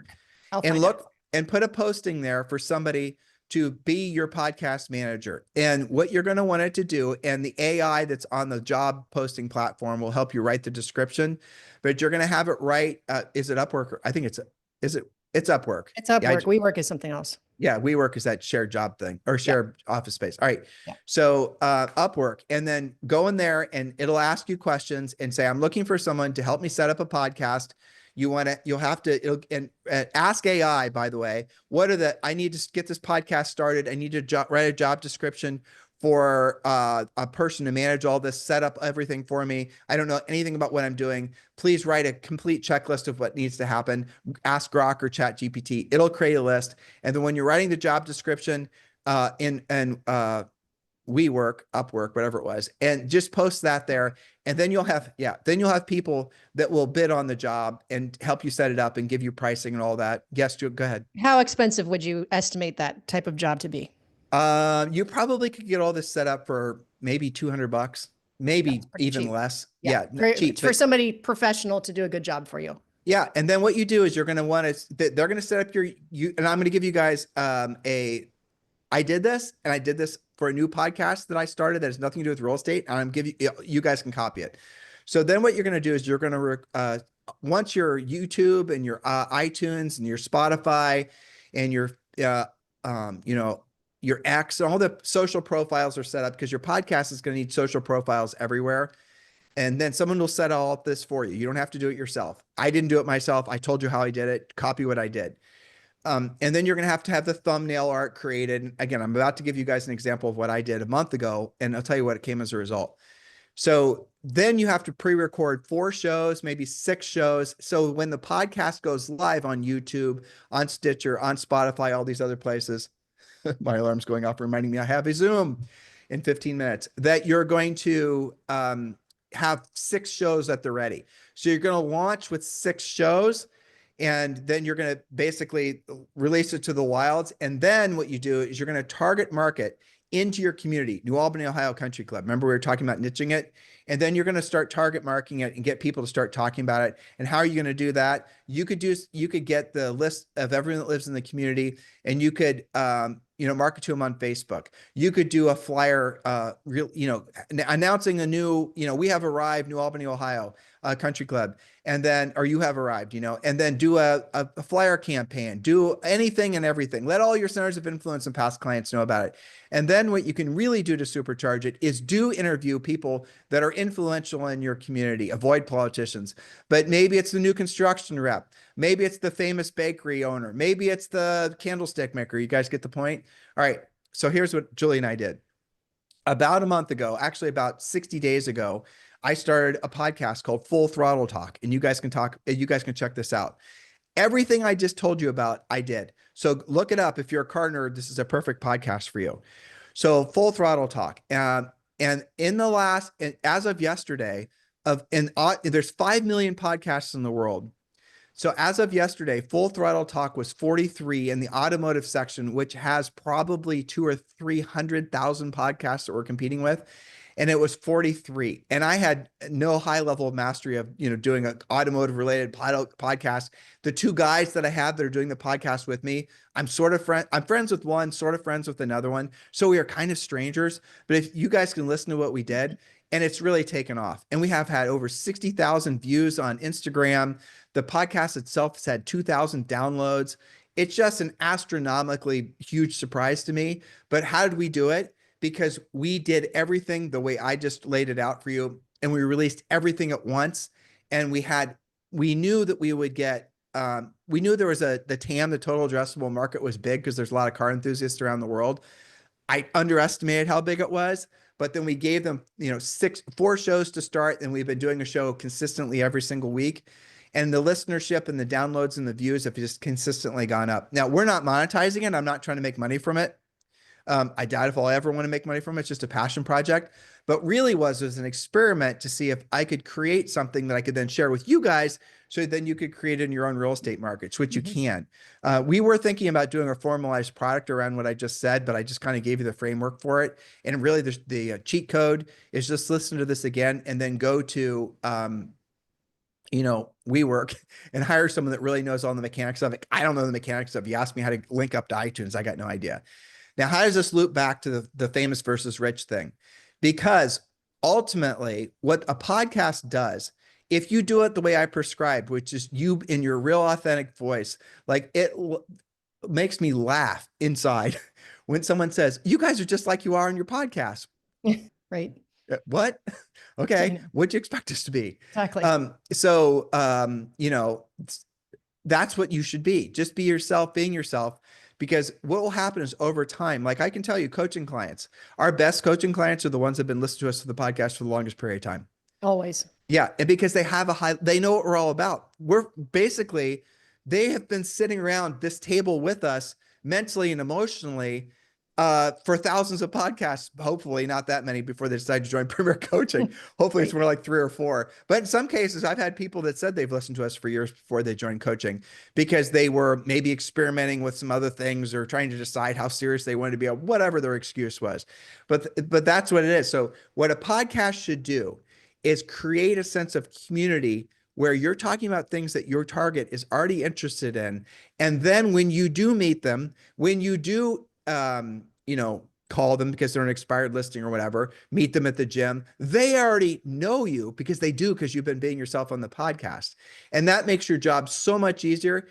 And look and put a posting there for somebody to be your podcast manager. And what you're going to want it to do, and the AI that's on the job posting platform will help you write the description, but you're going to have it write, is it Upwork? I think it's Upwork. It's Upwork. Yeah, WeWork is something else. Yeah, WeWork is that shared job thing or shared office space. All right. Yeah. So Upwork, and then go in there and it'll ask you questions and say, I'm looking for someone to help me set up a podcast. You'll have to ask AI, by the way, I need to get this podcast started. I need to write a job description for a person to manage all this, set up everything for me. I don't know anything about what I'm doing. Please write a complete checklist of what needs to happen. Ask Grok or Chat GPT. It'll create a list. And then when you're writing the job description in WeWork, Upwork, whatever it was, and just post that there. And then you'll have people that will bid on the job and help you set it up and give you pricing and all that. Yes, go ahead. How expensive would you estimate that type of job to be? You probably could get all this set up for maybe $200, maybe even cheap. Less. Yeah, cheap for somebody professional to do a good job for you. Yeah, and then what you do is you're going to want to. They're going to set up and I'm going to give you guys I did this for a new podcast that I started that has nothing to do with real estate. And I'm giving you guys can copy it. So then what you're going to do is you're going to once your YouTube and your iTunes and your Spotify and your your X and all the social profiles are set up, because your podcast is going to need social profiles everywhere. And then someone will set all of this for you. You don't have to do it yourself. I didn't do it myself. I told you how I did it. Copy what I did. And then you're going to have the thumbnail art created. And again, I'm about to give you guys an example of what I did a month ago, and I'll tell you what it came as a result. So then you have to pre-record 4 shows, maybe 6 shows. So when the podcast goes live on YouTube, on Stitcher, on Spotify, all these other places, my alarm's going off, reminding me I have a Zoom in 15 minutes, that you're going to have 6 shows at the ready. So you're going to launch with 6 shows, and then you're going to basically release it to the wilds. And then what you do is you're going to target market into your community, New Albany, Ohio Country Club. Remember, we were talking about niching it. And then you're going to start target marketing it and get people to start talking about it. And how are you going to do that? You could get the list of everyone that lives in the community, and you could, market to them on Facebook. You could do a flyer, announcing a new, we have arrived, New Albany, Ohio. country club, and then, or you have arrived, and then do a flyer campaign, do anything and everything. Let all your centers of influence and past clients know about it. And then what you can really do to supercharge it is do interview people that are influential in your community. Avoid politicians, but maybe it's the new construction rep. Maybe it's the famous bakery owner. Maybe it's the candlestick maker. You guys get the point? All right. So here's what Julie and I did. About a month ago, actually about 60 days ago, I started a podcast called Full Throttle Talk, and you guys can check this out. Everything I just told you about, I did. So look it up. If you're a car nerd, this is a perfect podcast for you. So Full Throttle Talk. And in the last, as of yesterday, there's 5 million podcasts in the world. So as of yesterday, Full Throttle Talk was 43 in the automotive section, which has probably 200,000 or 300,000 podcasts that we're competing with. And it was 43. And I had no high level of mastery of, doing an automotive related podcast. The two guys that I have that are doing the podcast with me, I'm friends with one, sort of friends with another one. So we are kind of strangers, but if you guys can listen to what we did, and it's really taken off. And we have had over 60,000 views on Instagram. The podcast itself has had 2,000 downloads. It's just an astronomically huge surprise to me. But how did we do it? Because we did everything the way I just laid it out for you. And we released everything at once. And we knew that we would get, we knew there was the TAM, the total addressable market was big because there's a lot of car enthusiasts around the world. I underestimated how big it was. But then we gave them, 4 shows to start, and we've been doing a show consistently every single week. And the listenership and the downloads and the views have just consistently gone up. Now, we're not monetizing it. I'm not trying to make money from it. I doubt if I'll ever want to make money from it. It's just a passion project. But really was an experiment to see if I could create something that I could then share with you guys, so then you could create it in your own real estate markets, which you can. We were thinking about doing a formalized product around what I just said, but I just kind of gave you the framework for it. And really the cheat code is just listen to this again and then go to, WeWork and hire someone that really knows all the mechanics of it. I don't know the mechanics of it. You asked me how to link up to iTunes. I got no idea. Now, how does this loop back to the famous versus rich thing? Because ultimately what a podcast does, if you do it the way I prescribed, which is you in your real authentic voice, like it makes me laugh inside when someone says, you guys are just like you are on your podcast. Right. What? Okay. What'd you expect us to be? Exactly. That's what you should be. Just be yourself, being yourself. Because what will happen is over time, like I can tell you, coaching clients, our best coaching clients are the ones that have been listening to us for the podcast for the longest period of time. Always. Yeah. And because they know what we're all about. They have been sitting around this table with us mentally and emotionally for thousands of podcasts, hopefully not that many before they decide to join Premier Coaching. Hopefully it's more like 3 or 4. But in some cases, I've had people that said they've listened to us for years before they joined coaching because they were maybe experimenting with some other things or trying to decide how serious they wanted to be, or whatever their excuse was. But that's what it is. So what a podcast should do is create a sense of community where you're talking about things that your target is already interested in. And then when you do meet them, when you do, call them because they're an expired listing or whatever, meet them at the gym, they already know you because you've been being yourself on the podcast. And that makes your job so much easier.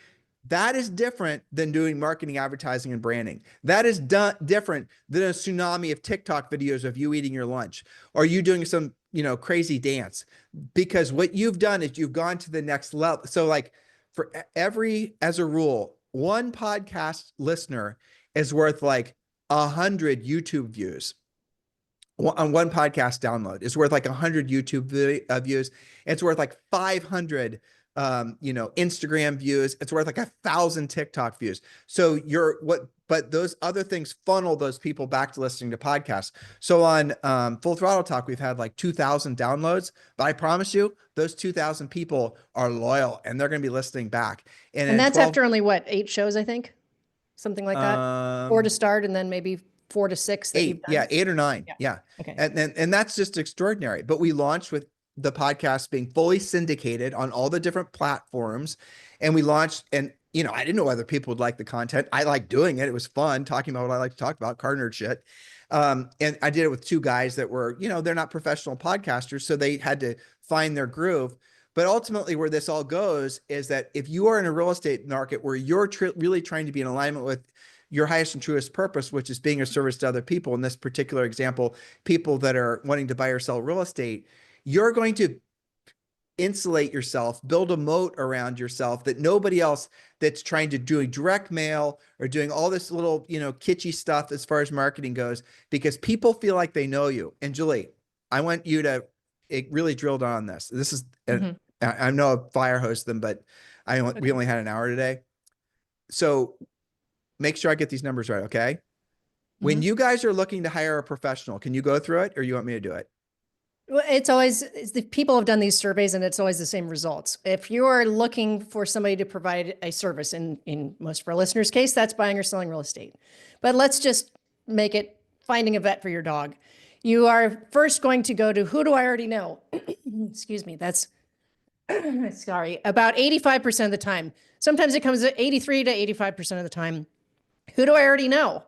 That is different than doing marketing, advertising, and branding. That is different than a tsunami of TikTok videos of you eating your lunch or you doing some, crazy dance, because what you've done is you've gone to the next level. So like as a rule, one podcast listener is worth like 100 YouTube views. On one podcast download is worth like 100 YouTube views. It's worth like 500 Instagram views. It's worth like 1,000 TikTok views. So but those other things funnel those people back to listening to podcasts. So on Full Throttle Talk, we've had like 2,000 downloads, but I promise you those 2,000 people are loyal and they're going to be listening back. And that's after only 8 shows, I think, something like that. 4 to start, and then maybe 4 to 6 that 8, you've done. yeah, 8 or 9. Yeah. Okay. And that's just extraordinary. But we launched with the podcast being fully syndicated on all the different platforms. And we launched, and I didn't know whether people would like the content. I like doing it. It was fun talking about what I like to talk about, car nerd shit. And I did it with 2 guys that were, they're not professional podcasters, so they had to find their groove. But ultimately, where this all goes is that if you are in a real estate market where you're really trying to be in alignment with your highest and truest purpose, which is being a service to other people, in this particular example, people that are wanting to buy or sell real estate, you're going to insulate yourself, build a moat around yourself that nobody else that's trying to do a direct mail or doing all this little, kitschy stuff as far as marketing goes, because people feel like they know you. And Julie, I want you to really drill down on this. This is, I know a fire hose them, but we only had an hour today. So make sure I get these numbers right. Okay. When you guys are looking to hire a professional, can you go through it or you want me to do it? Well, the people have done these surveys and it's always the same results. If you are looking for somebody to provide a service, in most of our listeners' case, that's buying or selling real estate. But let's just make it finding a vet for your dog. You are first going to go to, who do I already know? Excuse me. That's, sorry, about 85% of the time. Sometimes it comes at 83 to 85% of the time. Who do I already know?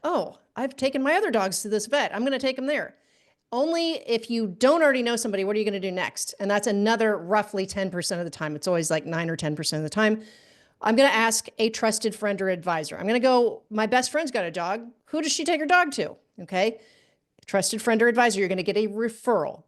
Oh, I've taken my other dogs to this vet. I'm going to take them there. Only if you don't already know somebody, what are you going to do next? And that's another roughly 10% of the time. It's always like 9 or 10% of the time. I'm going to ask a trusted friend or advisor. I'm going to go, my best friend's got a dog. Who does she take her dog to? Okay. Trusted friend or advisor, you're going to get a referral.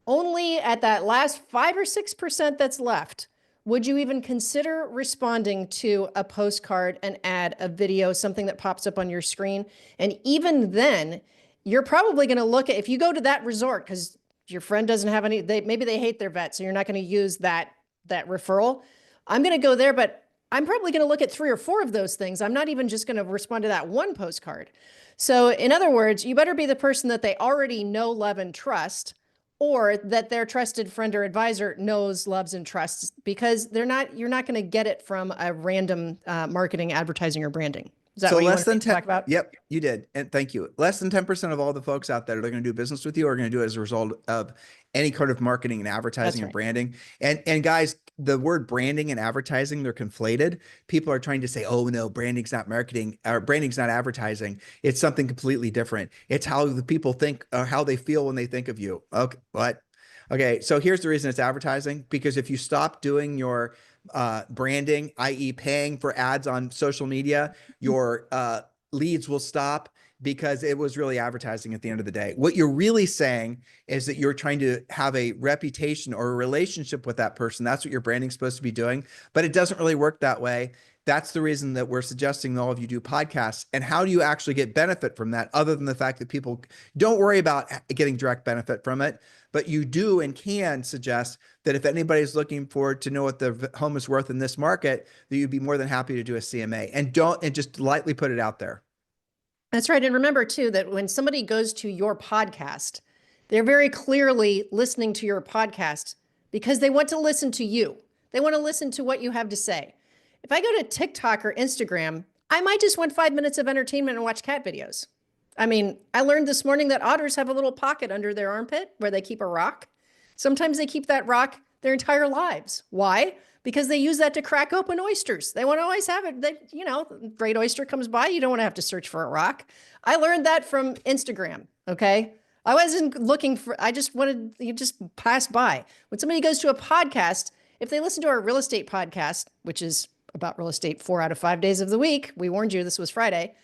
Only at that last 5 or 6% that's left, would you even consider responding to a postcard, an ad, a video, something that pops up on your screen? And even then, you're probably going to look at, if you go to that resort, because your friend doesn't have any, maybe they hate their vet, so you're not going to use that referral. I'm going to go there, but I'm probably going to look at 3 or 4 of those things. I'm not even just going to respond to that one postcard. So in other words, you better be the person that they already know, love, and trust, or that their trusted friend or advisor knows, loves, and trusts, because you're not going to get it from a random marketing, advertising, or branding. Is that So what you less than want to 10, talk about? Yep, you did. And thank you. Less than 10% of all the folks out there that are going to do business with you are going to do it as a result of any kind of marketing and advertising and branding. And guys, the word branding and advertising, they're conflated. People are trying to say, oh no, branding's not marketing, or branding's not advertising. It's something completely different. It's how the people think, or how they feel when they think of you. Okay, what? Okay, so here's the reason it's advertising, because if you stop doing your branding, i.e. paying for ads on social media, your leads will stop, because it was really advertising at the end of the day. What you're really saying is that you're trying to have a reputation or a relationship with that person. That's what your branding's supposed to be doing, but it doesn't really work that way. That's the reason that we're suggesting that all of you do podcasts. And how do you actually get benefit from that, other than the fact that people don't worry about getting direct benefit from it, but you do and can suggest that if anybody's looking forward to know what the home is worth in this market, that you'd be more than happy to do a CMA, and just lightly put it out there. That's right. And remember too, that when somebody goes to your podcast, they're very clearly listening to your podcast because they want to listen to you. They want to listen to what you have to say. If I go to TikTok or Instagram, I might just want 5 minutes of entertainment and watch cat videos. I mean, I learned this morning that otters have a little pocket under their armpit where they keep a rock. Sometimes they keep that rock their entire lives. Why? Because they use that to crack open oysters. They want to always have it. Great oyster comes by, you don't want to have to search for a rock. I learned that from Instagram, okay? I wasn't looking for, I just wanted, you just pass by. When somebody goes to a podcast, if they listen to our real estate podcast, which is about real estate 4 out of 5 days of the week, we warned you this was Friday,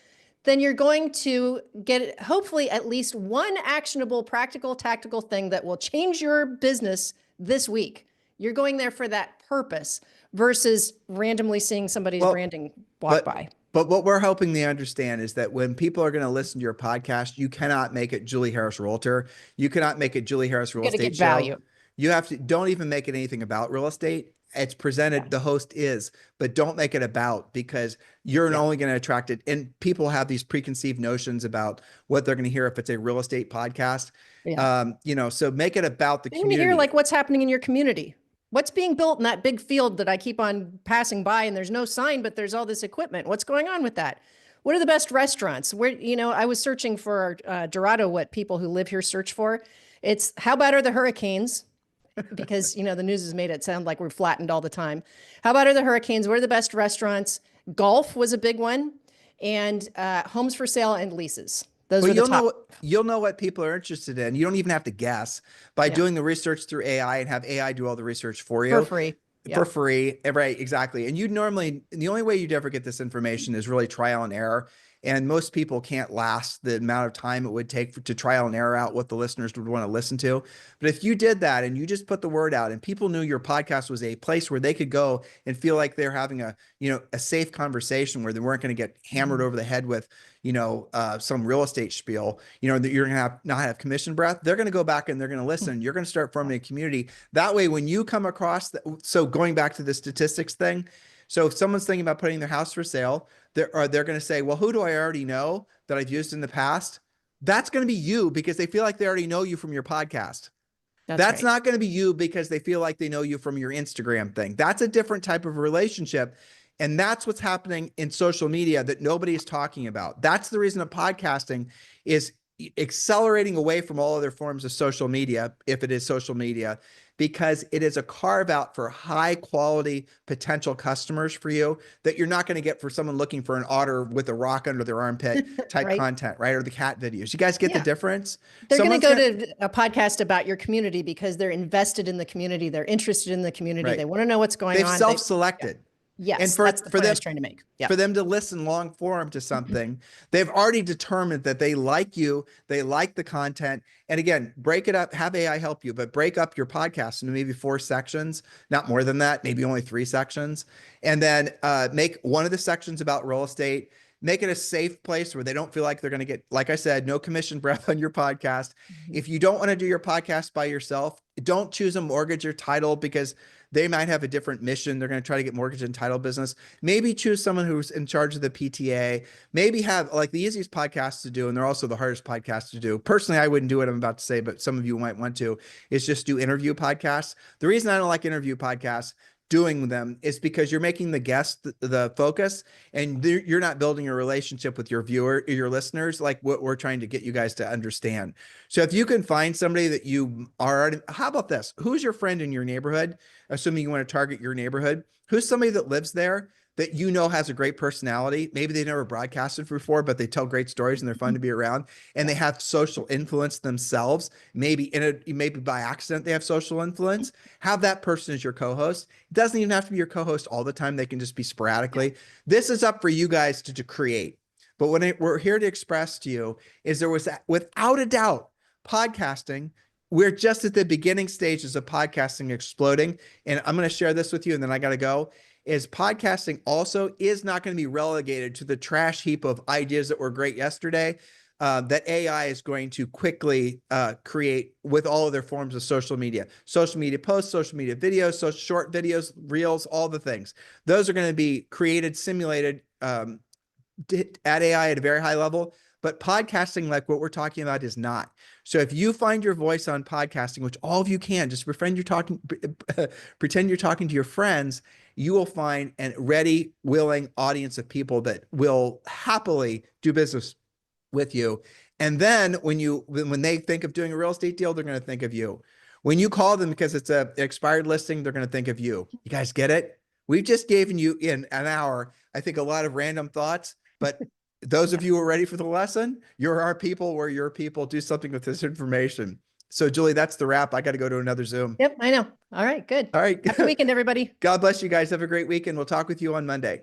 then you're going to get hopefully at least one actionable, practical, tactical thing that will change your business this week. You're going there for that purpose versus randomly seeing somebody's branding walk by. But what we're hoping they understand is that when people are going to listen to your podcast, you cannot make it Julie Harris Realtor. You cannot make it Julie Harris Real Estate Show. Value. You have to, don't even make it anything about real estate. It's presented, the host is, but don't make it about, because you're only going to attract it. And people have these preconceived notions about what they're going to hear if it's a real estate podcast. So make it about the community. You hear like what's happening in your community. What's being built in that big field that I keep on passing by and there's no sign, but there's all this equipment. What's going on with that? What are the best restaurants? Where, I was searching for Dorado, what people who live here search for. It's how bad are the hurricanes? Because, the news has made it sound like we're flattened all the time. How about are the hurricanes? What are the best restaurants? Golf was a big one. And homes for sale and leases. Those Well, were the top. you'll know what people are interested in. You don't even have to guess by Yeah. doing the research through AI and have AI do all the research for For you. free. For Yeah. free. Right, exactly. And the only way you'd ever get this information is really trial and error. And most people can't last the amount of time it would take to trial and error out what the listeners would want to listen to. But if you did that and you just put the word out and people knew your podcast was a place where they could go and feel like they're having a safe conversation where they weren't going to get hammered over the head with, some real estate spiel, that you're going to not have commission breath, they're going to go back and they're going to listen. You're going to start forming a community. That way, when you come across, so going back to the statistics thing, so if someone's thinking about putting their house for sale, they're going to say, well, who do I already know that I've used in the past? That's going to be you because they feel like they already know you from your podcast. That's Right. not going to be you because they feel like they know you from your Instagram thing. That's a different type of relationship. And that's what's happening in social media that nobody is talking about. That's the reason that podcasting is accelerating away from all other forms of social media, if it is social media, because it is a carve out for high quality potential customers for you that you're not going to get for someone looking for an otter with a rock under their armpit type Right. content, right? Or the cat videos. You guys get the Yeah. difference? They're going to Someone's go gonna, to a podcast about your community because they're invested in the community. They're interested in the community. They right. want to know what's going They've on. Yeah. self-selected. And Yes, that's the point I was trying to make. Yeah. for them to listen long form to something, they've already determined that they like you, they like the content. And again, break it up, have AI help you, but break up your podcast into maybe 4 sections, not more than that, maybe only 3 sections. And then make one of the sections about real estate. Make it a safe place where they don't feel like they're going to get, like I said, no commission breath on your podcast. If you don't want to do your podcast by yourself, don't choose a mortgage or title because they might have a different mission. They're going to try to get mortgage and title business. Maybe choose someone who's in charge of the PTA. Maybe have like the easiest podcasts to do, and they're also the hardest podcasts to do. Personally, I wouldn't do what I'm about to say, but some of you might want to, is just do interview podcasts. The reason I don't like interview podcasts doing them is because you're making the guest the focus and you're not building a relationship with your viewer, your listeners, like what we're trying to get you guys to understand. So if you can find somebody that you are, how about this? Who's your friend in your neighborhood? Assuming you want to target your neighborhood, who's somebody that lives there that has a great personality. Maybe they never broadcasted before, but they tell great stories and they're fun to be around and they have social influence themselves. Maybe maybe by accident, they have social influence. Have that person as your co-host. It doesn't even have to be your co-host all the time. They can just be sporadically. This is up for you guys to create. But what we're here to express to you is there was, without a doubt, podcasting, we're just at the beginning stages of podcasting exploding. And I'm going to share this with you and then I got to go. Is podcasting also is not going to be relegated to the trash heap of ideas that were great yesterday that AI is going to quickly create with all of their forms of social media posts, social media videos, so short videos, reels, all the things. Those are going to be created, simulated at AI at a very high level. But podcasting, like what we're talking about, is not. So if you find your voice on podcasting, which all of you can, just pretend you're talking to your friends, you will find a ready, willing audience of people that will happily do business with you. And then when they think of doing a real estate deal, they're going to think of you. When you call them because it's an expired listing, they're going to think of you. You guys get it? We've just given you in an hour, I think, a lot of random thoughts, but those of you who are ready for the lesson, you're our people, we're your people. Do something with this information. So Julie, that's the wrap. I got to go to another Zoom. Yep, I know. All right, good. All right. Happy weekend, everybody. God bless you guys. Have a great weekend. We'll talk with you on Monday.